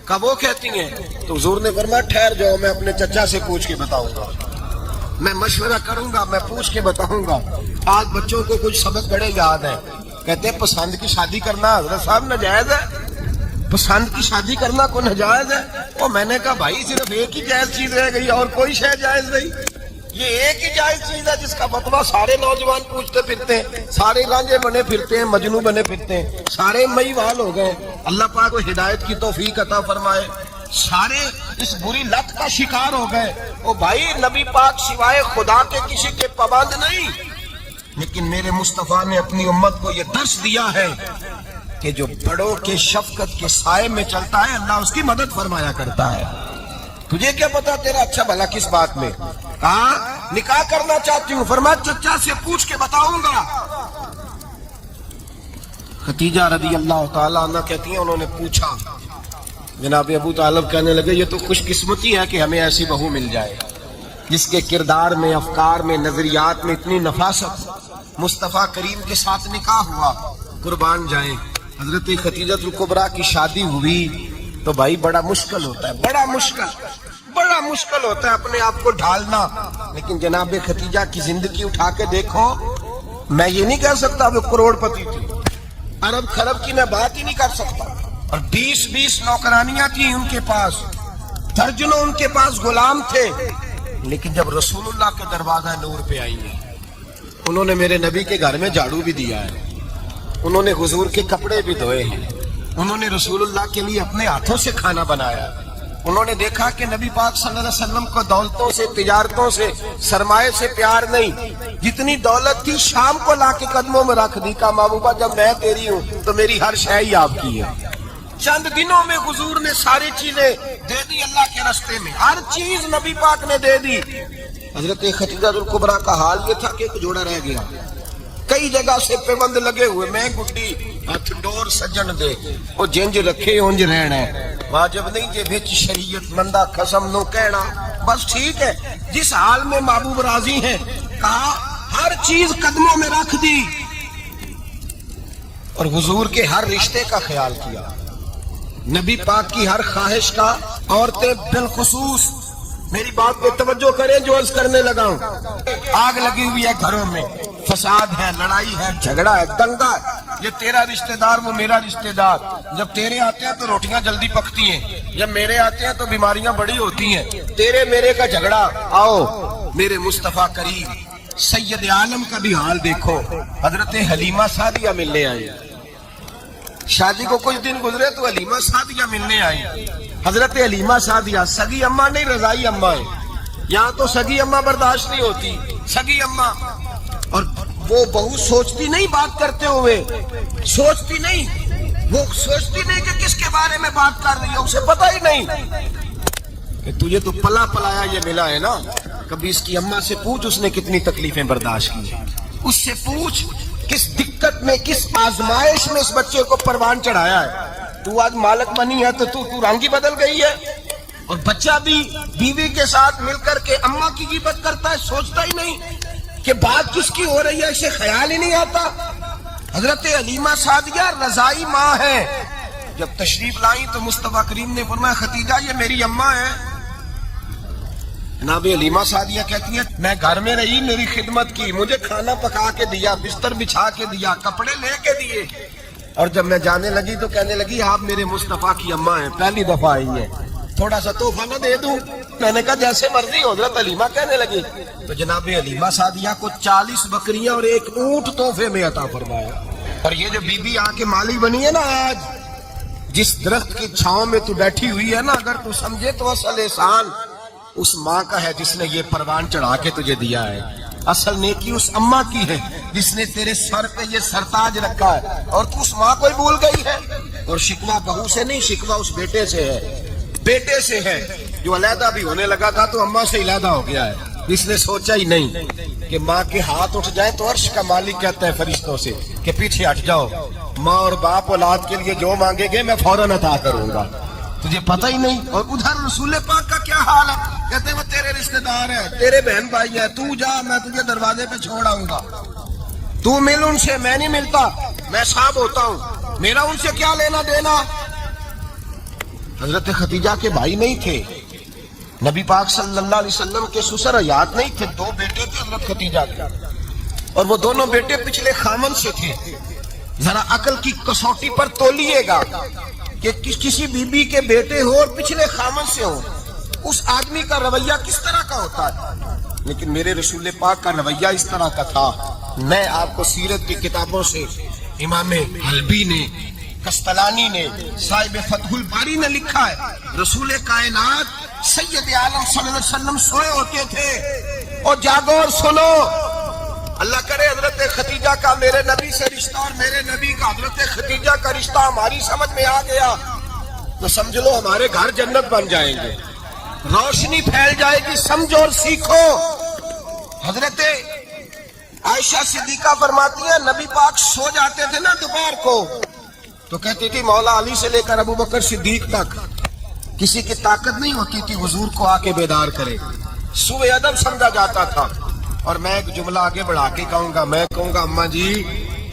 کہا وہ کہتی ہیں. تو حضور نے فرمایا ٹھہر جاؤ, میں اپنے چچا سے پوچھ کے بتاؤں گا, میں مشورہ کروں گا, میں پوچھ کے بتاؤں گا. آج بچوں کو کچھ سبق بڑے یاد ہیں, کہتے ہیں پسند کی شادی کرنا حضرت صاحب ناجائز ہے, پسند کی شادی کرنا کوئی ناجائز ہے؟ اور میں نے کہا بھائی صرف ایک ہی جائز چیز رہ گئی اور کوئی شے جائز نہیں. یہ ایک ہی جائز چیز ہے جس کا فتویٰ سارے نوجوان پوچھتے پھرتے ہیں, سارے رانجے بنے پھرتے ہیں, مجنو بنے پھرتے ہیں, سارے مئی وال ہو گئے. اللہ پاک کو ہدایت کی توفیق عطا فرمائے. سارے اس بری لت کا شکار ہو گئے. او بھائی نبی پاک سوائے خدا کے کسی کے پابند نہیں, لیکن میرے مصطفیٰ نے اپنی امت کو یہ درس دیا ہے کہ جو بڑوں کے شفقت کے سائے میں چلتا ہے اللہ اس کی مدد فرمایا کرتا ہے. تجھے کیا پتا تیرا اچھا بھلا کس بات میں؟ کہا نکاح کرنا چاہتی ہوں, فرمایا چچا سے پوچھ کے بتاؤں گا. خدیجہ رضی اللہ تعالیٰ عنہ کہتی ہیں انہوں نے پوچھا. جناب ابو طالب کہنے لگے یہ تو خوش قسمتی ہے کہ ہمیں ایسی بہو مل جائے جس کے کردار میں, افکار میں, نظریات میں اتنی نفاست. مصطفیٰ کریم کے ساتھ نکاح ہوا, قربان جائیں. حضرت خدیجہ الکبریٰ کی شادی ہوئی تو بھائی بڑا مشکل ہوتا ہے, بڑا مشکل ہوتا ہے اپنے آپ کو ڈھالنا. لیکن جناب خدیجہ کی زندگی اٹھا کے دیکھو, میں یہ نہیں کہہ سکتا وہ کروڑ پتی تھی, ارب خرب کی میں بات ہی نہیں کر سکتا, اور 20 نوکرانیاں تھیں ان کے پاس, درجنوں ان کے پاس غلام تھے. لیکن جب رسول اللہ کے دروازہ نور پہ آئی ہیں, انہوں نے میرے نبی کے گھر میں جھاڑو بھی دیا ہے, انہوں نے حضور کے کپڑے بھی دھوئے ہیں, انہوں نے رسول اللہ کے لیے اپنے ہاتھوں سے کھانا بنایا. انہوں نے دیکھا کہ نبی پاک صلی اللہ علیہ وسلم کو دولتوں سے, تجارتوں سے, سرمایے سے پیار نہیں, جتنی دولت تھی شام کو لا کے قدموں میں رکھ دی. کہا محبوبہ جب میں تیری ہوں تو میری ہر شے ہی آپ کی ہے. چند دنوں میں حضور نے ساری چیزیں دے دی اللہ کے راستے میں, ہر چیز نبی پاک نے دے دی. حضرت خدیجہ الکبریٰ کا حال یہ تھا کہ ایک جوڑا رہ گیا, کئی جگہ سے پیوند لگے ہوئے, میں گڈی ہاتھ ڈور سجن دے, وہ جنج رکھے اونج رہنا ہے, واجب نہیں جے وچ شریعت مندہ قسم نو کہنا, بس ٹھیک ہے جس حال میں محبوب راضی ہیں. کہا ہر چیز قدموں میں رکھ دی اور حضور کے ہر رشتے کا خیال کیا, نبی پاک کی ہر خواہش کا. عورتیں بالخصوص میری بات پہ توجہ کریں جو عرض کرنے لگا ہوں. آگ لگی ہوئی ہے گھروں میں, فساد ہے, لڑائی ہے, جھگڑا ہے, دنگا ہے, یہ تیرا رشتہ دار وہ میرا رشتہ دار. جب تیرے آتے ہیں تو روٹیاں جلدی پکتی ہیں, جب میرے آتے ہیں تو بیماریاں بڑی ہوتی ہیں. تیرے میرے کا جھگڑا. آؤ میرے مصطفیٰ کریم سید عالم کا بھی حال دیکھو. حضرت حلیمہ سعدیہ ملنے آئی, شادی کو کچھ دن گزرے تو حلیمہ سعدیہ ملنے آئی. حضرت حلیمہ سعدیہ سگی اماں نہیں رضائی اماں ہے. یہاں تو سگی اماں برداشت نہیں ہوتی, سگی اماں. اور وہ بہو سوچتی نہیں بات کرتے ہوئے, سوچتی نہیں, وہ سوچتی نہیں کہ کس کے بارے میں بات کر رہی ہے, اسے پتہ ہی نہیں کہ تجھے تو پلا پلایا یہ ملا ہے نا. کبھی اس کی اماں سے پوچھ اس نے کتنی تکلیفیں برداشت کی, اس سے پوچھ کس دقت میں, کس آزمائش میں اس بچے کو پروان چڑھایا ہے. تو آج مالک بنی ہے تو تو رنگ ہی بدل گئی ہے. اور بچہ بھی بیوی کے ساتھ مل کر کے اماں کی غیبت کرتا ہے, سوچتا ہی نہیں کہ بات کس کی ہو رہی ہے, اسے خیال ہی نہیں آتا. حضرت حلیمہ سعدیہ رضائی ماں ہے. جب تشریف لائیں تو مصطفیٰ کریم نے فرمایا خدیجہ یہ میری اماں ہے. جناب حلیمہ سعدیہ کہتی ہے میں گھر میں رہی, میری خدمت کی, مجھے کھانا پکا کے دیا, بستر بچھا کے دیا, کپڑے لے کے دیے, اور جب میں جانے لگی تو کہنے لگی آپ میرے مصطفیٰ کی اماں ہیں, پہلی دفعہ آئی ہیں, تھوڑا سا تحفہ نہ دے دوں؟ میں نے کہا جیسے مرضی. حضرت حلیمہ کہنے لگی تو جناب حلیمہ سعدیہ کو 40 بکریاں اور 1 اونٹ تحفے میں عطا فرمایا. اور یہ جو بی بی آ کے مالی بنی ہے نا, آج جس درخت کی چھاؤں میں تو بیٹھی ہوئی ہے نا, اگر تو سمجھے تو اصل احسان اس ماں کا ہے جس نے یہ پروان چڑھا کے تجھے دیا ہے. اصل نیکی اس اماں کی ہے جس نے تیرے سر پہ یہ سرتاج رکھا ہے, اور تو اس ماں کو ہی بھول گئی ہے. اور شکوہ بہو سے نہیں, شکوہ اس بیٹے سے ہے, بیٹے سے ہے جو علیحدہ بھی ہونے لگا تھا تو اماں سے علیحدہ ہو گیا ہے. اس نے سوچا ہی نہیں کہ ماں کے ہاتھ اٹھ جائیں تو عرش کا مالک کہتا ہے فرشتوں سے کہ پیچھے ہٹ جاؤ، ماں اور باپ اولاد کے لیے جو مانگے گے میں فوراً عطا کروں گا، تجھے پتہ ہی نہیں۔ اور ادھر رسول پاک کا کیا حال ہے، کہتے ہیں وہ تیرے رشتہ دار ہے، تیرے بہن بھائی ہے، تو جا، میں تجھے دروازے پہ چھوڑ آؤں گا، تو مل ان سے، میں نہیں ملتا، میں صاحب ہوتا ہوں، میرا ان سے کیا لینا دینا۔ حضرت خدیجہ کے بھائی نہیں تھے، نبی پاک صلی اللہ علیہ وسلم کے سسر حیات نہیں تھے، دو بیٹے تھے حضرت خدیجہ کے، اور وہ دونوں بیٹے پچھلے خامن سے تھے۔ ذرا عقل کی کسوٹی پر تولیے گا کہ کسی بی بی کے بیٹے ہو اور پچھلے خامن سے ہو، اس آدمی کا رویہ کس طرح کا ہوتا ہے، لیکن میرے رسول پاک کا رویہ اس طرح کا تھا۔ میں آپ کو سیرت کی کتابوں سے امام حلبی نے، کستلانی نے، صاحب فتح الباری نے لکھا ہے، رسول کائنات سید عالم صلی اللہ علیہ وسلم سوئے ہوتے تھے، اور جاگو اور سنو، اللہ کرے حضرت خدیجہ کا میرے نبی سے رشتہ اور میرے نبی کا حضرت خدیجہ کا رشتہ ہماری سمجھ میں آ گیا تو سمجھ لو ہمارے گھر جنت بن جائیں گے، روشنی پھیل جائے گی، سمجھو اور سیکھو۔ حضرت عائشہ صدیقہ فرماتی ہیں نبی پاک سو جاتے تھے نا دوپہر کو تو کہتی تھی مولا علی سے لے کر ابو بکر صدیق تک کسی کی طاقت نہیں ہوتی تھی حضور کو آ کے بیدار کرے، سوء ادب سمجھا جاتا تھا۔ اور میں ایک جملہ آگے بڑھا کے کہوں گا، میں کہوں گا اماں جی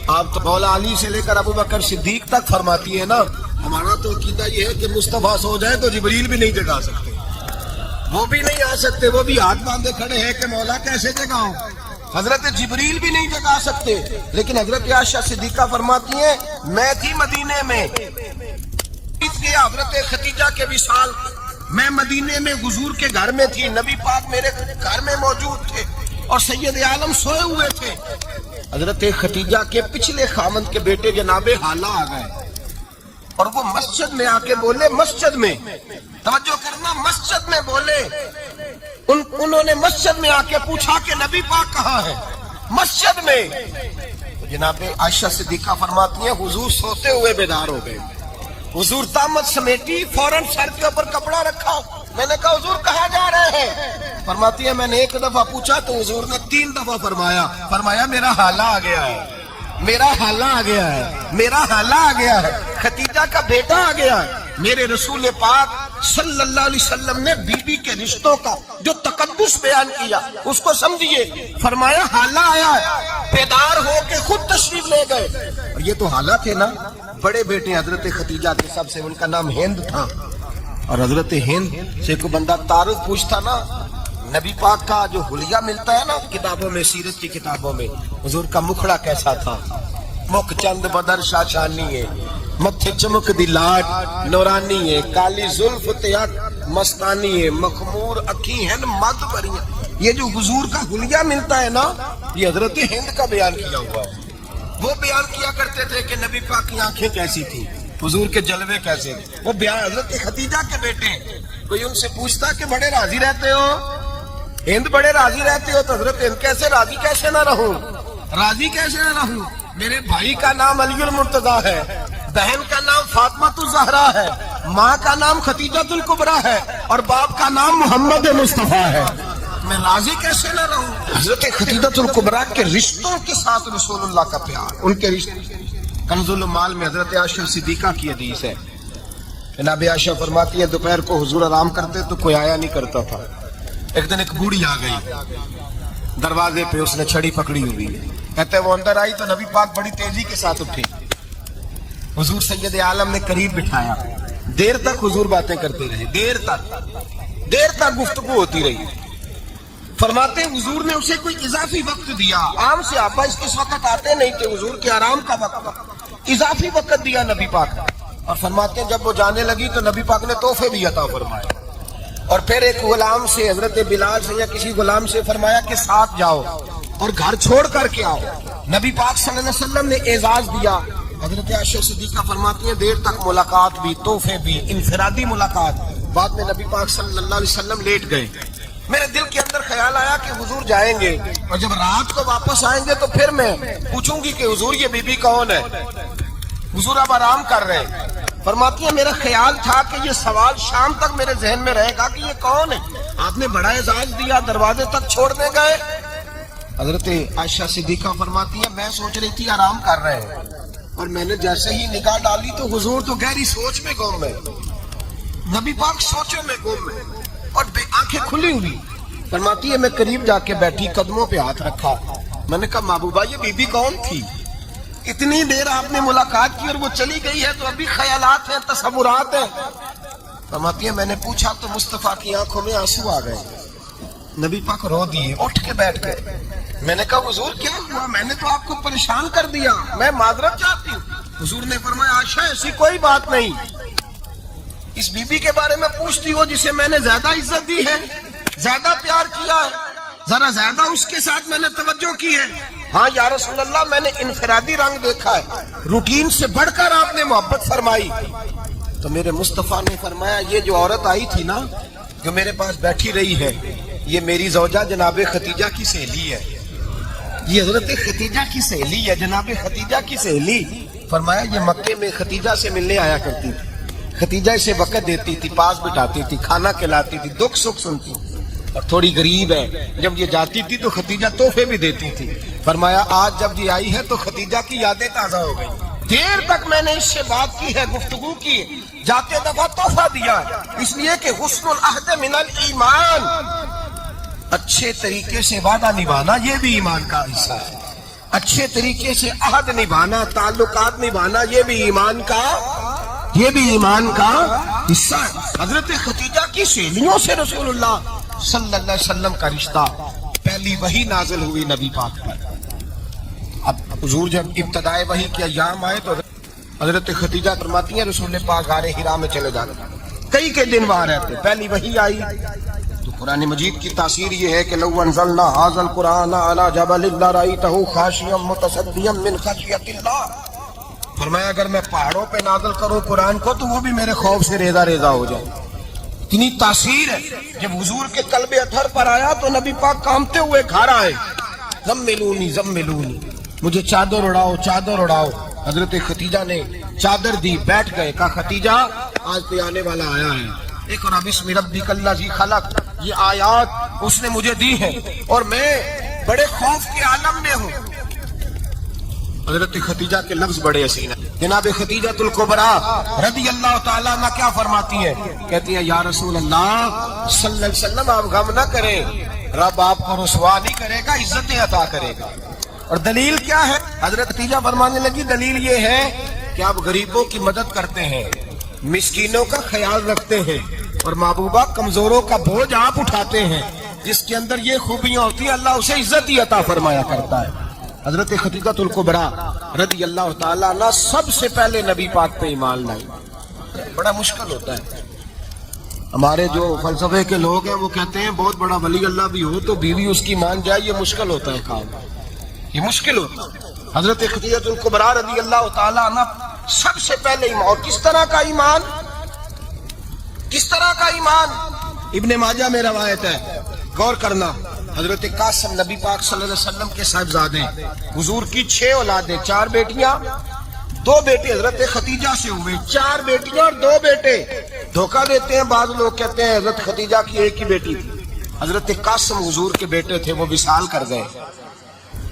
آپ تو مولا علی سے لے کر ابو بکر صدیق تک فرماتی ہے نا، ہمارا تو عقیدہ یہ ہے کہ مصطفیٰ سو جائے تو جبریل بھی نہیں جگا سکتے، وہ بھی نہیں آ سکتے، وہ بھی ہاتھ باندھے کھڑے ہیں کہ مولا کیسے جگاؤں، حضرت جبریل بھی نہیں جگا سکتے۔ لیکن حضرت عائشہ صدیقہ فرماتی ہیں میں تھی مدینے میں، حضرت خدیجہ کے وصال، میں مدینے میں حضور کے گھر میں تھی، نبی پاک میرے گھر میں موجود تھے اور سید عالم سوئے ہوئے تھے۔ حضرت خدیجہ کے پچھلے خامند کے بیٹے جناب حالہ آ گئے اور وہ مسجد میں آ کے بولے، مسجد میں توجہ کرنا، مسجد میں بولے، انہوں نے مسجد میں آ کے پوچھا کہ نبی پاک کہاں ہے، مسجد میں۔ جناب عائشہ صدیقہ فرماتی ہیں حضور سوتے ہوئے بیدار ہو گئے، حضور طامت سمیٹی، فوراً سر کے اوپر کپڑا رکھا، میں نے کہا حضور کہاں جا رہے ہیں، فرماتی ہے میں نے ایک دفعہ پوچھا تو حضور نے 3 دفعہ فرمایا میرا حالہ آ گیا ہے، میرا حالہ آ گیا ہے، میرا حالہ آ گیا ہے، خدیجہ کا بیٹا آ گیا ہے۔ میرے رسول پاک صلی اللہ علیہ وسلم نے بی بی کے رشتوں کا جو تقدس بیان کیا اس کو سمجھیے، فرمایا حالہ آیا ہے، بیدار ہو کے خود تشریف لے گئے۔ اور یہ تو حالہ تھے نا، بڑے بیٹے حضرت خدیجہ کے سب سے، ان کا نام ہند تھا، اور حضرت ہند سے کوئی بندہ تعارف پوچھتا نا، نبی پاک کا جو حلیہ ملتا ہے نا کتابوں میں، سیرت کی کتابوں میں، حضور کا مکھڑا کیسا تھا، مکھ چند بدر شاشانی ہے، متھے چمک دی لاٹ نورانی ہے، کالی زلف تیاک مستانی ہے، مخمور اکھی ہیں مد بریاں۔ یہ جو حضور کا حلیہ ملتا ہے نا یہ حضرت ہند کا بیان کیا ہوا ہے۔ وہ بیان کیا کرتے تھے کہ نبی پاک کی آنکھیں کیسی تھی، حضور کے جلوے کیسے تھے، وہ بیان حضرت خدیجہ کے بیٹے۔ کوئی ان سے پوچھتا کہ بڑے راضی رہتے ہو، ہند بڑے راضی رہتے ہو، تو حضرت ہند کیسے راضی کیسے نہ رہوں، راضی کیسے نہ رہوں، میرے بھائی کا نام علی المرتضیٰ ہے، بہن کا نام فاطمہ الزہرا ہے، ماں کا نام خدیجہ الکبریٰ ہے، اور باپ کا نام محمد مصطفیٰ ہے، میں راضی کیسے نہ رہوں۔ حضرت خدیجہ الکبریٰ کے رشتوں کے ساتھ رسول اللہ کا پیار، ان کے رشتے۔ کنز المال میں حضرت عائشہ صدیقہ کی حدیث ہے، جناب عائشہ فرماتی ہے دوپہر کو حضور آرام کرتے تو کوئی آیا نہیں کرتا تھا، ایک دن ایک بوڑھی آ گئی دروازے پہ، اس نے چھڑی پکڑی ہوئی، کہتے وہ اندر آئی تو نبی پاک بڑی تیزی کے ساتھ اٹھے، حضور سید عالم نے قریب بٹھایا، دیر تک حضور باتیں کرتے رہے، دیر تک گفتگو ہوتی رہی۔ فرماتے حضور نے اسے کوئی اضافی وقت دیا، عام سے آپا اس وقت آتے نہیں تھے، حضور کے آرام کا وقت، اضافی وقت دیا نبی پاک، اور فرماتے جب وہ جانے لگی تو نبی پاک نے تحفے بھی عطا فرمائے، اور پھر ایک غلام سے، حضرت بلال سے یا کسی غلام سے فرمایا کہ ساتھ جاؤ اور گھر چھوڑ کر کے آؤ۔ نبی پاک صلی اللہ علیہ وسلم نے اعزاز دیا۔ حضرت عائشہ صدیقہ فرماتی ہیں دیر تک ملاقات بھی، تحفے بھی، انفرادی ملاقات۔ بعد میں نبی پاک صلی اللہ علیہ وسلم لیٹ گئے، میرے دل کے اندر خیال آیا کہ حضور جائیں گے اور جب رات کو واپس آئیں گے تو پھر میں پوچھوں گی کہ حضور یہ بی بی کون ہے، حضور اب آرام کر رہے ہیں۔ فرماتی ہیں میرا خیال تھا کہ یہ سوال شام تک میرے ذہن میں رہے گا کہ یہ کون ہے، آپ نے بڑا اعزاز دیا، دروازے تک چھوڑنے گئے۔ حضرت عائشہ صدیقہ فرماتی ہے میں سوچ رہی تھی آرام کر رہے ہیں، اور میں نے جیسے ہی نگاہ ڈالی تو حضور تو گہری سوچ میں گم ہے، نبی پاک سوچوں میں گم ہے اور آنکھیں کھلی ہوئی۔ فرماتی ہے میں قریب جا کے بیٹھی، قدموں پہ ہاتھ رکھا، میں نے کہا محبوبہ یہ بی بی کون تھی؟ اتنی دیر آپ نے ملاقات کی اور وہ چلی گئی ہے تو ابھی خیالات ہیں، تصورات ہیں۔ فرماتی ہے میں نے پوچھا تو مصطفیٰ کی آنکھوں میں آنسو آ گئے، نبی پاک رو دیے، اٹھ کے بیٹھ گئے۔ میں نے کہا حضور کیا ہوا؟ میں نے تو آپ کو پریشان کر دیا، میں معذرت چاہتی ہوں۔ حضور نے فرمایا عائشہ ایسی کوئی بات نہیں، اس بی بی کے بارے میں پوچھتی ہو جسے میں نے زیادہ عزت دی ہے، زیادہ پیار کیا ہے، ذرا زیادہ اس کے ساتھ میں نے توجہ کی ہے۔ ہاں یا رسول اللہ میں نے انفرادی رنگ دیکھا ہے، روٹین سے بڑھ کر آپ نے محبت فرمائی۔ تو میرے مصطفیٰ نے فرمایا یہ جو عورت آئی تھی نا، جو میرے پاس بیٹھی رہی ہے، یہ میری زوجہ جناب ختیجہ کی سہیلی ہے، یہ حضرت ختیجہ کی سہیلی ہے، جناب ختیجہ کی سہیلی۔ فرمایا یہ مکے میں ختیجہ سے ملنے آیا کرتی تھی، ختیجہ اسے وقت دیتی تھی، پاس بٹھاتی تھی، کھانا کھلاتی تھی، دکھ سکھ سنتی، اور تھوڑی غریب ہے، جب یہ جاتی تھی تو ختیجہ تحفے بھی دیتی تھی۔ فرمایا آج جب یہ آئی ہے تو ختیجہ کی یادیں تازہ ہو گئی، دیر تک میں نے اس سے بات کی ہے، گفتگو کی ہے، جاتے دفعہ تحفہ دیا، اس لیے کہ حسن العہد من الایمان، اچھے طریقے سے وعدہ نبھانا یہ بھی ایمان کا حصہ ہے، اچھے طریقے سے عہد نبھانا، تعلقات نبھانا یہ بھی ایمان کا حصہ ہے۔ حضرت ختیجہ کی سہیلیوں سے رسول اللہ صلی اللہ علیہ وسلم کا رشتہ، پہلی وحی نازل ہوئی نبی پاک پر۔ اب حضور جب ابتدائے وحی کے ایام آئے تو حضرت ختیجہ فرماتی ہیں رسول پاک غار حرا میں چلے جاتے، کئی کے دن وہاں رہتے، پہلی وحی آئی تو قرآن مجید کی تاثیر یہ ہے کہ لو انزلنا ھذا القرآن علی جبل لرأیتہ خاشعا متصدعا من خشیۃ اللہ، فرمایا اگر میں پہاڑوں پہ نازل کروں قرآن کو تو وہ بھی میرے خوف سے ریزہ ریزہ ہو جائے، اتنی تاثیر ہے۔ جب حضور کے قلب اطہر پر آیا تو نبی پاک کامتے ہوئے گھر آئے، زملونی زملونی، مجھے چادر اڑاؤ چادر اڑاؤ۔ حضرت ختیجہ نے چادر دی، بیٹھ گئے، کہا ختیجہ آج پہ آنے والا آیا ہے، اقرأ بسم ربک الذی خلق، یہ آیات اس نے مجھے دی ہیں اور میں بڑے خوف کے عالم میں ہوں۔ حضرت ختیجہ کے لفظ بڑے حسین ہیں۔ جناب ختیجہ الکبریٰ رضی اللہ تعالیٰ عنہ کیا فرماتی ہیں؟ کہتی ہیں یا رسول اللہ صلی اللہ علیہ وسلم آپ غم نہ کریں، رب آپ کو رسوا نہیں کرے گا، عزتیں عطا کرے گا۔ اور دلیل کیا ہے؟ حضرت ختیجہ فرمانے لگی دلیل یہ ہے کہ آپ غریبوں کی مدد کرتے ہیں، مسکینوں کا خیال رکھتے ہیں، اور محبوبہ کمزوروں کا بوجھ آپ اٹھاتے ہیں، جس کے اندر یہ خوبیاں ہوتی ہیں اللہ اسے عزت ہی عطا فرمایا کرتا ہے۔ حضرت ختیجہ الکبریٰ رضی اللہ تعالیٰ عنہ سب سے پہلے نبی پاک پہ ایمان لائی۔ بڑا مشکل ہوتا ہے، ہمارے جو فلسفے کے لوگ ہیں وہ کہتے ہیں بہت بڑا ولی اللہ بھی ہو تو بیوی اس کی مان جائے، یہ مشکل ہوتا ہے کام، یہ مشکل ہوتا ہے۔ حضرت ختیجہ الکبریٰ رضی اللہ تعالیٰ عنہ سب سے پہلے ایمان، اور کس طرح کا ایمان؟ کس طرح کا ایمان؟ ابن ماجہ میں روایت ہے، غور کرنا، حضرت قاسم نبی پاک صلی اللہ علیہ وسلم کے صاحبزادے، حضور کی 6 اولادیں، 4 بیٹیاں 2 بیٹے حضرت ختیجہ سے ہوئے، 4 بیٹیاں اور 2 بیٹے۔ دھوکہ دیتے ہیں بعض لوگ، کہتے ہیں حضرت ختیجہ کی ایک ہی بیٹی تھی، حضرت قاسم حضور کے بیٹے تھے، وہ وصال کر گئے۔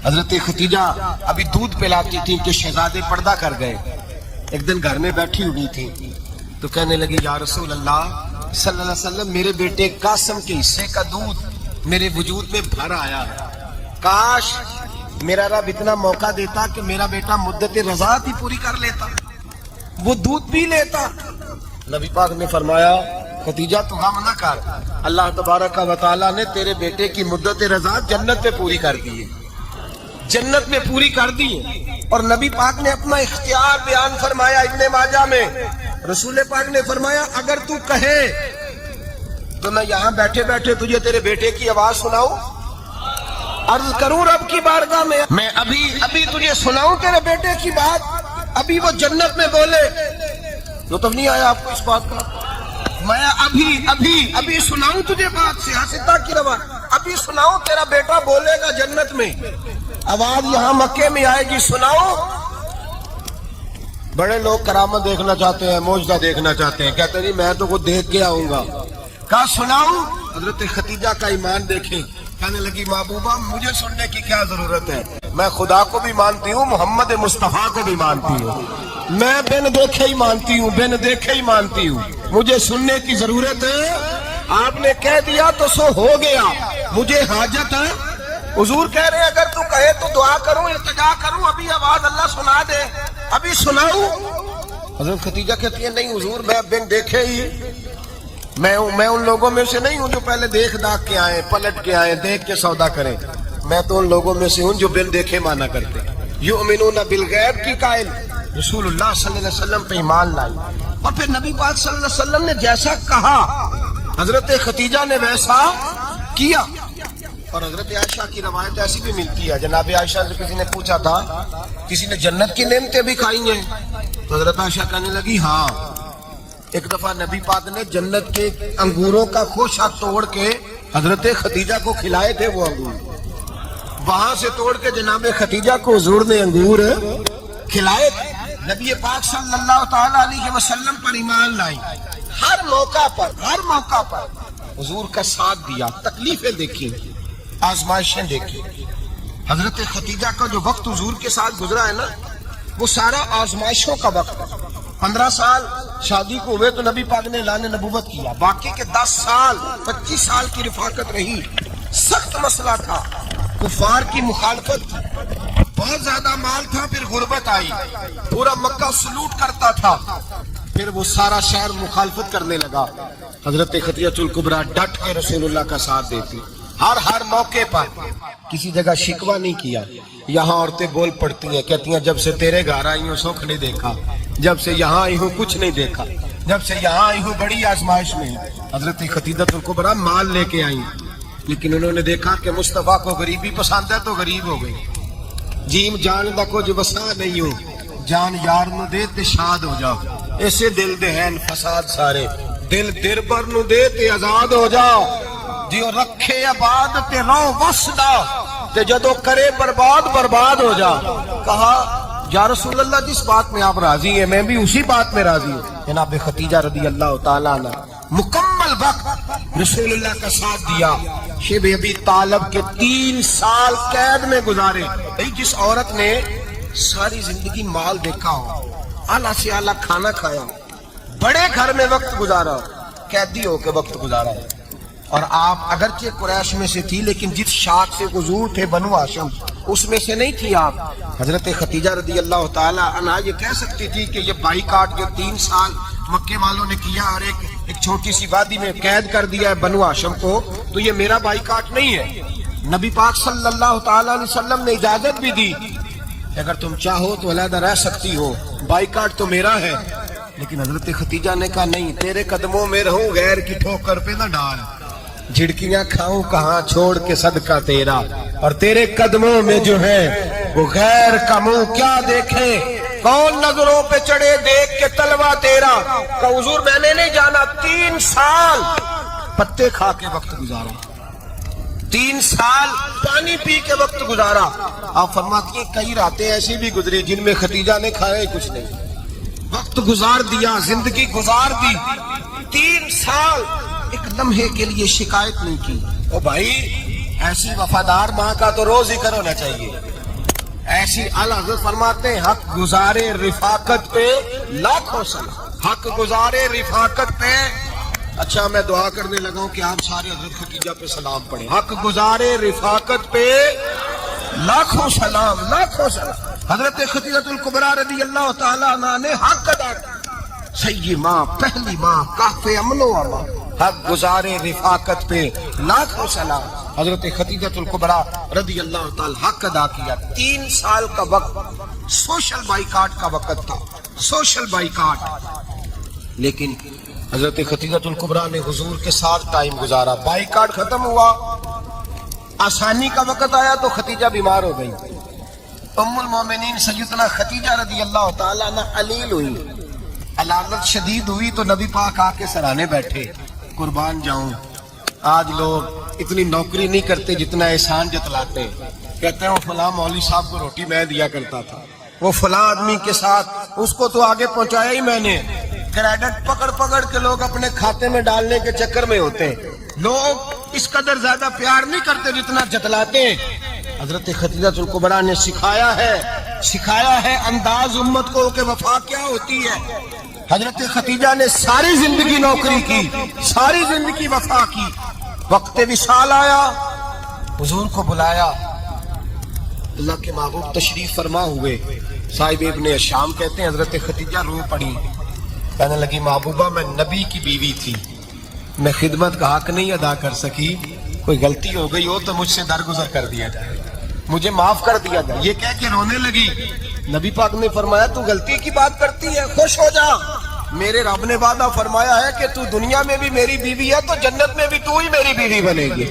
حضرت ختیجہ ابھی دودھ پلاتی تھی کہ شہزادے پردہ کر گئے، ایک دن گھر میں بیٹھی ہوئی تھی تو کہنے لگی یا رسول اللہ صلی اللہ علیہ وسلم میرے بیٹے قاسم کے حصے کا دودھ میرے وجود میں بھر آیا ہے، کاش میرا رب اتنا موقع دیتا کہ میرا بیٹا مدت رضاعت ہی پوری کر لیتا، وہ دودھ پی لیتا۔ نبی پاک نے فرمایا ختیجہ تو غم نہ کر، اللہ تبارک و تعالیٰ نے تیرے بیٹے کی مدت رضاعت جنت میں پوری کر دی ہے، جنت میں پوری کر دی ہے۔ اور نبی پاک نے اپنا اختیار بیان فرمایا ابن ماجہ میں، رسول پاک نے فرمایا اگر تو کہے تو میں یہاں بیٹھے بیٹھے تجھے تیرے بیٹے کی آواز سناؤں، عرض کروں رب کی بارگاہ میں ابھی تجھے سناؤں تیرے بیٹے کی بات، ابھی وہ جنت میں بولے، لطف نہیں آیا آپ کو اس بات کا؟ میں ابھی سناؤں تجھے بات، سیاستہ کی روا، ابھی سناؤں تیرا بیٹا بولے گا جنت میں، آواز یہاں مکے میں آئے گی، سناؤں۔ بڑے لوگ کرامت دیکھنا چاہتے ہیں، معجزہ دیکھنا چاہتے ہیں، کہتے ہیں میں تو وہ دیکھ کے آؤں گا، کہا سناؤں؟ حضرت خدیجہ کا ایمان دیکھیں. کہنے لگی محبوبہ مجھے سننے کی کیا ضرورت ہے, میں خدا کو بھی مانتی ہوں, محمد مصطفیٰ کو بھی مانتی ہوں, میں بن دیکھے ہی مانتی ہوں, بن دیکھے ہی مانتی ہوں, مجھے سننے کی ضرورت ہے. آپ نے کہہ دیا تو سو ہو گیا, مجھے حاجت ہے. حضور کہہ رہے ہیں اگر تو کہے تو دعا کروں, التجا کروں, ابھی آواز اللہ سنا دے, ابھی سناؤں. حضرت خدیجہ کہتی ہے نہیں حضور میں بن دیکھے ہی, میں ان لوگوں میں سے نہیں ہوں جو پہلے دیکھ داکھ کے آئے, پلٹ کے آئے, دیکھ کے سودا کریں. میں تو ان لوگوں میں سے ہوں جو بن دیکھے مانا کرتے. یؤمنون بالغیب کی قائل, رسول اللہ صلی اللہ علیہ وسلم پہ ایمان لائی. اور پھر نبی پاک صلی اللہ علیہ وسلم نے جیسا کہا حضرت خدیجہ نے ویسا کیا. اور حضرت عائشہ کی روایت ایسی بھی ملتی ہے, جناب عائشہ سے کسی نے پوچھا تھا کسی نے جنت کی نعمتیں بھی کھائی ہیں, تو حضرت عائشہ کہنے لگی ہاں, ایک دفعہ نبی پاک نے جنت کے انگوروں کا خوشہ توڑ کے حضرت خدیجہ کو کھلائے تھے. وہ انگور وہاں سے توڑ کے جناب خدیجہ کو حضور نے انگور کھلائے تھے. نبی پاک صلی اللہ تعالی علیہ وسلم پر ایمان لائی, ہر موقع پر حضور کا ساتھ دیا. تکلیفیں دیکھی, آزمائشیں دیکھی. حضرت خدیجہ کا جو وقت حضور کے ساتھ گزرا ہے نا, وہ سارا آزمائشوں کا وقت ہے. 15 سال شادی کو ہوئے تو نبی پاک نے اعلان نبوت کیا, باقی کے 10 سال 25 سال کی رفاقت رہی. سخت مسئلہ تھا, کفار کی مخالفت تھی, بہت زیادہ مال تھا, پھر غربت آئی, پورا مکہ سلوٹ کرتا تھا, پھر وہ سارا شہر مخالفت کرنے لگا. حضرت خدیجہ الکبریٰ ڈٹ کے رسول اللہ کا ساتھ دیتی, ہر موقع پر کسی جگہ شکوہ نہیں کیا. یہاں عورتیں بول پڑتی ہیں, کہتی ہیں جب سے تیرے گھر آئی ہوں سکھ نہیں دیکھا, جب سے یہاں آئی ہوں کچھ نہیں دیکھا, جب سے یہاں آئی ہوں بڑی آزمائش میں. حضرت خدیجہ الکبریٰ مال لے کے آئی, لیکن انہوں نے دیکھا کہ مصطفیٰ کو غریبی پسند ہے تو غریب ہو گئی. جیم جان دا کچھ وسا نہیں ہو, جان یار نو دے تے شاد ہو جاؤ, ایسے دل دے ہیں فساد سارے, دل دربر نو دے تے آزاد ہو جاؤ. دیو رکھے آباد تے رو وسدا, تے جدو کرے برباد ہو جا. کہا یا رسول اللہ جس بات میں آپ راضی ہیں میں بھی اسی بات میں راضی ہوں. جناب خدیجہ رضی اللہ تعالیٰ عنہ مکمل وقت رسول اللہ کا ساتھ دیا. شیب ابی طالب کے 3 سال قید میں گزارے. جس عورت نے ساری زندگی مال دیکھا ہو, اعلیٰ سے اعلیٰ کھانا کھایا, بڑے گھر میں وقت گزارا, قیدی ہو کے وقت گزارا. اور آپ اگرچہ قریش میں سے تھی لیکن جس شاخ سے حضور تھے بنو ہاشم اس میں سے نہیں تھی آپ. حضرت خدیجہ رضی اللہ تعالی عنہا یہ کہہ سکتی تھی کہ یہ بائی کاٹ کے 3 سال مکے والوں نے کیا اور ایک چھوٹی سی وادی میں قید کر دیا ہے بنو ہاشم کو, تو یہ میرا بائی کاٹ نہیں ہے. نبی پاک صلی اللہ تعالی علیہ وسلم نے اجازت بھی دی اگر تم چاہو تو علیحدہ رہ سکتی ہو, بائی کاٹ تو میرا ہے. لیکن حضرت خدیجہ نے کہا نہیں, تیرے قدموں میں رہوں, غیر کی ٹھوکر پہ نہ ڈال, جھڑکیاں کھاؤں کہاں چھوڑ کے صدقہ تیرا, اور تیرے قدموں میں جو ہے وہ غیر کا منہ کیا دیکھے, کون نظروں پہ چڑھے دیکھ کے تلوا تیرا. کہ حضور میں نے نہیں جانا, 3 سال پتے کھا کے وقت گزارا, 3 سال پانی پی کے وقت گزارا. آپ فرماتی ہیں کئی راتیں ایسی بھی گزری جن میں خدیجہ نے کھایا ہی کچھ نہیں, وقت گزار دیا, زندگی گزار دی. 3 سال ایک لمحے کے لیے شکایت نہیں کی. او بھائی ایسی وفادار ماں کا تو روز ذکر ہونا چاہیے. ایسی اعلیٰ حضرت فرماتے ہیں حق گزارے رفاقت پہ لاکھوں سلام, حق گزارے رفاقت پہ. اچھا میں دعا کرنے لگا ہوں کہ آپ سارے حضرت خدیجہ پہ سلام پڑھیں. حق گزارے رفاقت پہ لاکھوں سلام, لاکھوں سلام. حضرت خدیجہ الکبریٰ رضی اللہ تعالیٰ عنہ نے حق ادا کیا. سیدی ماں, پہلی ماں, کاف امن و امان, حق گزارے رفاقت پہ لاکھوں سلام. حضرت خدیجہ الکبریٰ رضی اللہ تعالی حق ادا کیا. 3 سال کا وقت سوشل بائیکاٹ کا وقت تھا, سوشل بائیکاٹ. لیکن حضرت خدیجہ الکبریٰ نے حضور کے ساتھ ٹائم گزارا. بائیکاٹ ختم ہوا, آسانی کا وقت آیا تو خدیجہ بیمار ہو گئی. ام المومنین سیدنا خدیجہ رضی اللہ تعالیٰ عنہ علیل ہوئی, علالت شدید ہوئی تو نبی پاک آ کے سرانے بیٹھے. قربان جاؤں آج لوگ اتنی نوکری نہیں کرتے جتنا احسان جتلاتے. کہتے ہیں وہ فلاں مولوی صاحب کو روٹی میں دیا کرتا تھا, وہ فلاں آدمی کے ساتھ اس کو تو آگے پہنچایا ہی میں نے. کریڈٹ پکڑ پکڑ کے لوگ اپنے کھاتے میں ڈالنے کے چکر میں ہوتے ہیں. لوگ اس قدر زیادہ پیار نہیں کرتے جتنا جتلاتے ہیں۔ حضرت خدیجہ الکبریٰ نے سکھایا ہے انداز امت کو کہ وفا کیا ہوتی ہے۔ حضرت خدیجہ نے ساری زندگی نوکری کی، ساری زندگی وفا کی۔ وقت وصال آیا، حضور کو بلایا، اللہ کے محبوب تشریف فرما ہوئے۔ صاحب ابن شام کہتے ہیں حضرت خدیجہ رو پڑی، کہنے لگی محبوبہ میں نبی کی بیوی تھی، میں خدمت کا حق نہیں ادا کر سکی، کوئی غلطی ہو گئی ہو تو مجھ سے درگزر کر دیا جائے، مجھے معاف کر دیا جائے۔ یہ کہہ کے رونے لگی۔ نبی پاک نے فرمایا تو غلطی کی بات کرتی ہے، خوش ہو جا، میرے رب نے وعدہ فرمایا ہے کہ تو دنیا میں بھی میری بیوی ہے تو جنت میں بھی تو ہی میری بیوی بنے گی۔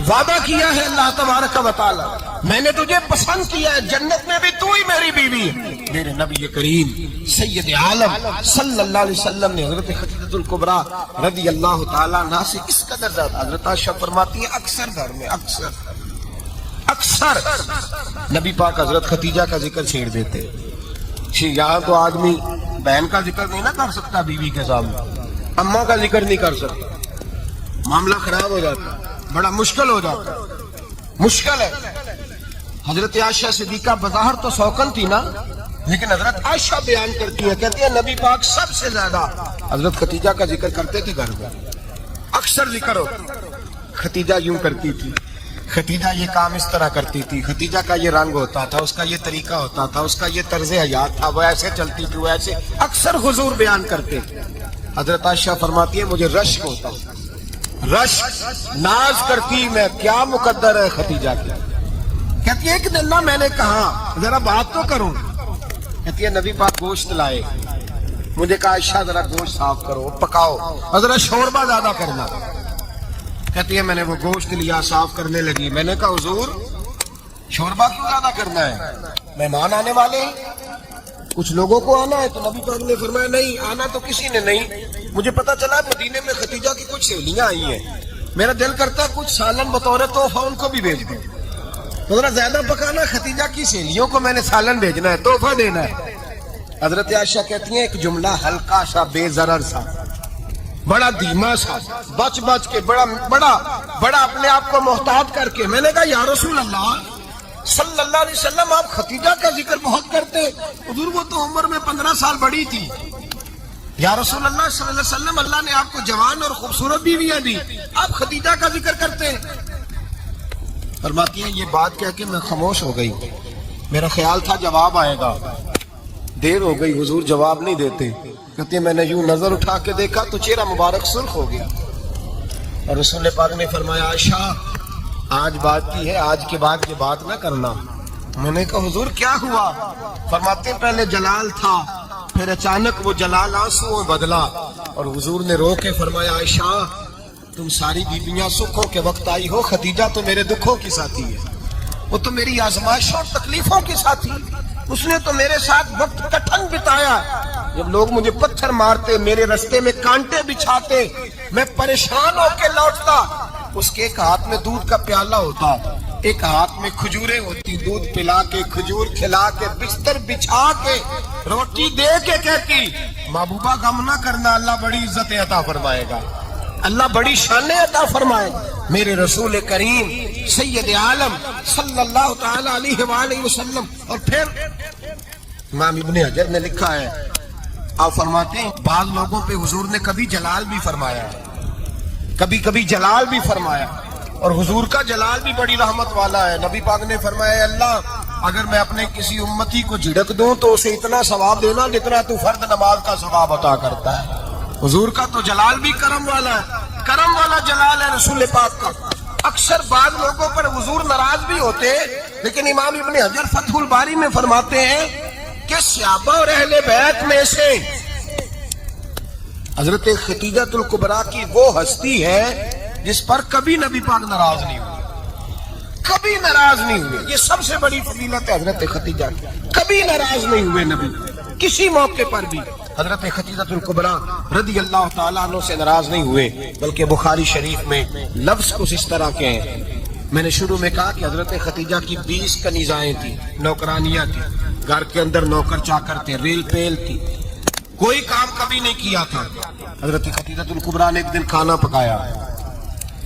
وعدہ کیا ہے اللہ تبارک و تعالی، میں نے تجھے پسند کیا ہے، جنت میں بھی تو ہی میری بیوی ہے۔ میرے نبی کریم سید عالم صلی اللہ علیہ وسلم نے حضرت خدیجہ الکبریٰ رضی اللہ تعالیٰ عنہ سے اس قدر زیادہ، حضرت عائشہ فرماتی ہے اکثر گھر میں اکثر نبی پاک حضرت خدیجہ کا ذکر چھیڑ دیتے۔ یہاں تو آدمی بہن کا ذکر نہیں نہ کر سکتا بیوی کے سامنے، اماں کا ذکر نہیں کر سکتا، معاملہ خراب ہو جاتا، بڑا مشکل ہو جاتا، مشکل ہے۔ حضرت عائشہ صدیقہ بظاہر تو سوکن تھی نا، لیکن حضرت عائشہ بیان کرتی ہے، کہتی ہے نبی پاک سب سے زیادہ حضرت خدیجہ کا ذکر کرتے تھے گھر میں، اکثر ذکر ہوتا۔ خدیجہ یوں کرتی تھی، خدیجہ یہ کام اس طرح کرتی تھی، خدیجہ کا یہ رنگ ہوتا تھا، اس کا یہ طریقہ ہوتا تھا، اس کا یہ طرز حیات تھا، وہ ایسے چلتی تھی، وہ ایسے، اکثر حضور بیان کرتے تھے۔ حضرت عائشہ فرماتی ہے مجھے رشک ہوتا، رشک، ناز کرتی میں، کیا مقدر ہے خدیجہ کی۔ کہتی ہے ایک دن نا میں نے کہا ذرا بات تو کروں، کہتی ہے نبی پاک گوشت لائے، مجھے کہا عائشہ ذرا گوشت صاف کرو، پکاؤ اور ذرا شوربہ زیادہ کرنا۔ کہتی ہے میں نے وہ گوشت لیا، صاف کرنے لگی، میں نے کہا حضور شوربہ کیوں زیادہ کرنا ہے، مہمان آنے والے ہیں، کچھ لوگوں کو آنا ہے۔ تو نبی پاک نے فرمایا نہیں آنا تو کسی نے نہیں، مجھے پتا چلا مدینے میں خدیجہ کی کچھ سہیلیاں آئی ہیں، میرا دل کرتا ہے کچھ سالن بطور تحفہ ان کو بھی بھیج دوں، تو ذرا زیادہ پکانا، خدیجہ کی سہیلیوں کو میں نے سالن بھیجنا ہے، تحفہ دینا ہے۔ حضرت عائشہ کہتی ہیں ایک جملہ ہلکا سا، بے ضرر سا، بڑا دھیما سا، بچ کے بڑا اپنے آپ کو محتاط کر کے، میں نے کہا یا رسول اللہ صلی اللہ علیہ وسلم آپ خدیجہ کا ذکر بہت کرتے، حضور وہ تو عمر میں 15 سال بڑی تھی، یا رسول اللہ صلی اللہ علیہ وسلم اللہ نے آپ کو جوان اور خوبصورت بیویاں دی، آپ خدیجہ کا ذکر کرتے ہیں۔ فرماتی ہیں یہ بات کہہ کے میں خاموش ہو گئی، میرا خیال تھا جواب آئے گا، دیر ہو گئی، حضور جواب نہیں دیتے۔ کہتے ہیں میں نے یوں نظر اٹھا کے دیکھا تو چہرہ مبارک سرخ ہو گیا، اور رسول پاک نے فرمایا عائشہ آج بات کی ہے، آج کے بعد یہ بات نہ کرنا۔ میں نے کہا حضور کیا ہوا؟ فرماتے ہیں پہلے جلال تھا، پھر اچانک وہ جلال آنسو بدلا، اور حضور نے رو کے فرمایا عائشہ تم ساری بیویاں سکھوں کے وقت آئی ہو، خدیجہ تو میرے دکھوں کی ساتھی ہے، وہ تو میری آزمائشوں اور تکلیفوں کی ساتھی، اس نے تو میرے ساتھ وقت کٹھن بتایا، جب لوگ مجھے پتھر مارتے، میرے رستے میں کانٹے بچھاتے، میں پریشان ہو کے لوٹتا، اس کے ایک ہاتھ میں دودھ کا پیالہ ہوتا، ایک ہاتھ میں کھجوریں ہوتی، دودھ پلا کے، کھجور کھلا کے، بستر بچھا کے، روٹی دے کے کہتی محبوبہ غم نہ کرنا، اللہ بڑی عزت عطا فرمائے گا، اللہ بڑی شان عطا فرمائے گا۔ میرے رسول کریم سید عالم صلی اللہ تعالی علیہ وآلہ وسلم۔ اور پھر امام ابن حجر نے لکھا ہے، آپ فرماتے ہیں بعض لوگوں پہ حضور نے کبھی جلال بھی فرمایا، کبھی جلال بھی فرمایا، اور حضور کا جلال بھی بڑی رحمت والا ہے۔ نبی پاک نے فرمایا اللہ اگر میں اپنے کسی امتی کو جھڑک دوں تو اسے اتنا ثواب دینا جتنا تو فرد نماز کا ثواب عطا کرتا ہے۔ حضور کا تو جلال بھی کرم والا ہے، کرم والا جلال ہے رسول پاک کا۔ اکثر بعض لوگوں پر حضور ناراض بھی ہوتے، لیکن امام ابن حجر فتح الباری میں فرماتے ہیں کہ صحابہ اور اہل بیت میں سے حضرت خدیجہ الکبریٰ کی وہ ہستی ہے جس پر کبھی نبی پاک ناراض نہیں ہوئے، کبھی ناراض نہیں ہوئے۔ یہ سب سے بڑی فضیلت ہے حضرت خدیجہ کی، کبھی ناراض نہیں ہوئے نبی، کسی موقع پر بھی حضرت خدیجہ الکبریٰ رضی اللہ تعالیٰ عنہ سے ناراض نہیں ہوئے، بلکہ بخاری شریف میں لفظ کچھ اس طرح کے ہیں۔ میں نے شروع میں کہا کہ حضرت خدیجہ کی 20 کنیزائیں تھیں، نوکرانیاں تھیں، گھر کے اندر نوکر چاکر تھے، ریل پیل تھی، کوئی کام کبھی نہیں کیا تھا۔ حضرت خدیجہ الکبریٰ نے ایک دن کھانا پکایا،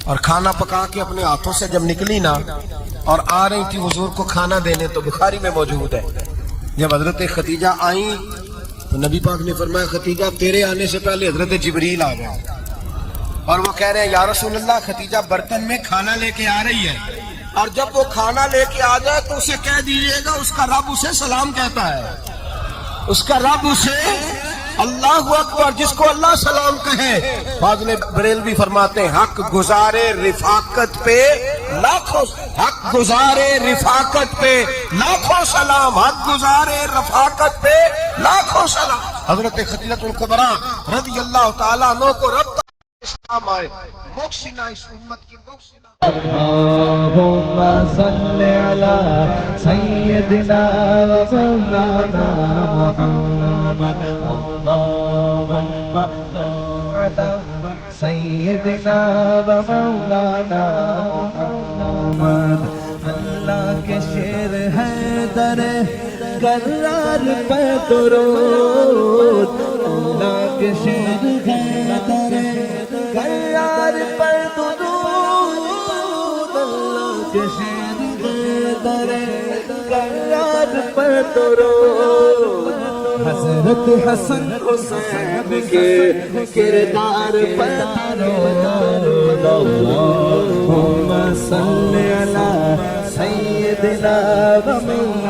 اور کھانا پکا کے اپنے ہاتھوں سے جب نکلی نا اور آ رہی تھی حضور کو کھانا دینے، تو بخاری میں موجود ہے جب حضرت ختیجہ آئیں تو نبی پاک نے فرمایا ختیجہ تیرے آنے سے پہلے حضرت جبریل آ گئے، اور وہ کہہ رہے ہیں یا رسول اللہ ختیجہ برتن میں کھانا لے کے آ رہی ہے، اور جب وہ کھانا لے کے آ جائے تو اسے کہہ دیجیے گا اس کا رب اسے سلام کہتا ہے، اس کا رب اسے اللہ اکبر، جس کو اللہ سلام کہے۔ فاضل بریلوی فرماتے ہیں حق گزارے رفاقت پہ لاکھوں، حق گزارے رفاقت پہ لاکھوں سلام، حق گزارے رفاقت پہ لاکھوں سلام۔ حضرت خدیجہ الکبریٰ رضی اللہ تعالیٰ عنہ کو رب اسلام آئے، مخشنہ اس امت کی مخشنہ۔ اللہم صل علی سیدنا و مولانا محمد، اللہم صل علی سیدنا و مولانا محمد۔ اللہ کے شیر ہے در کرار پہ درود، اللہ کے شیر ہے در کرار پہ درود، اللہ کے شیر ہے در کرار پہ درود۔ حضرت حسن حسین کے کردار پہ درود، اللہم صل علی سیدنا و مولانا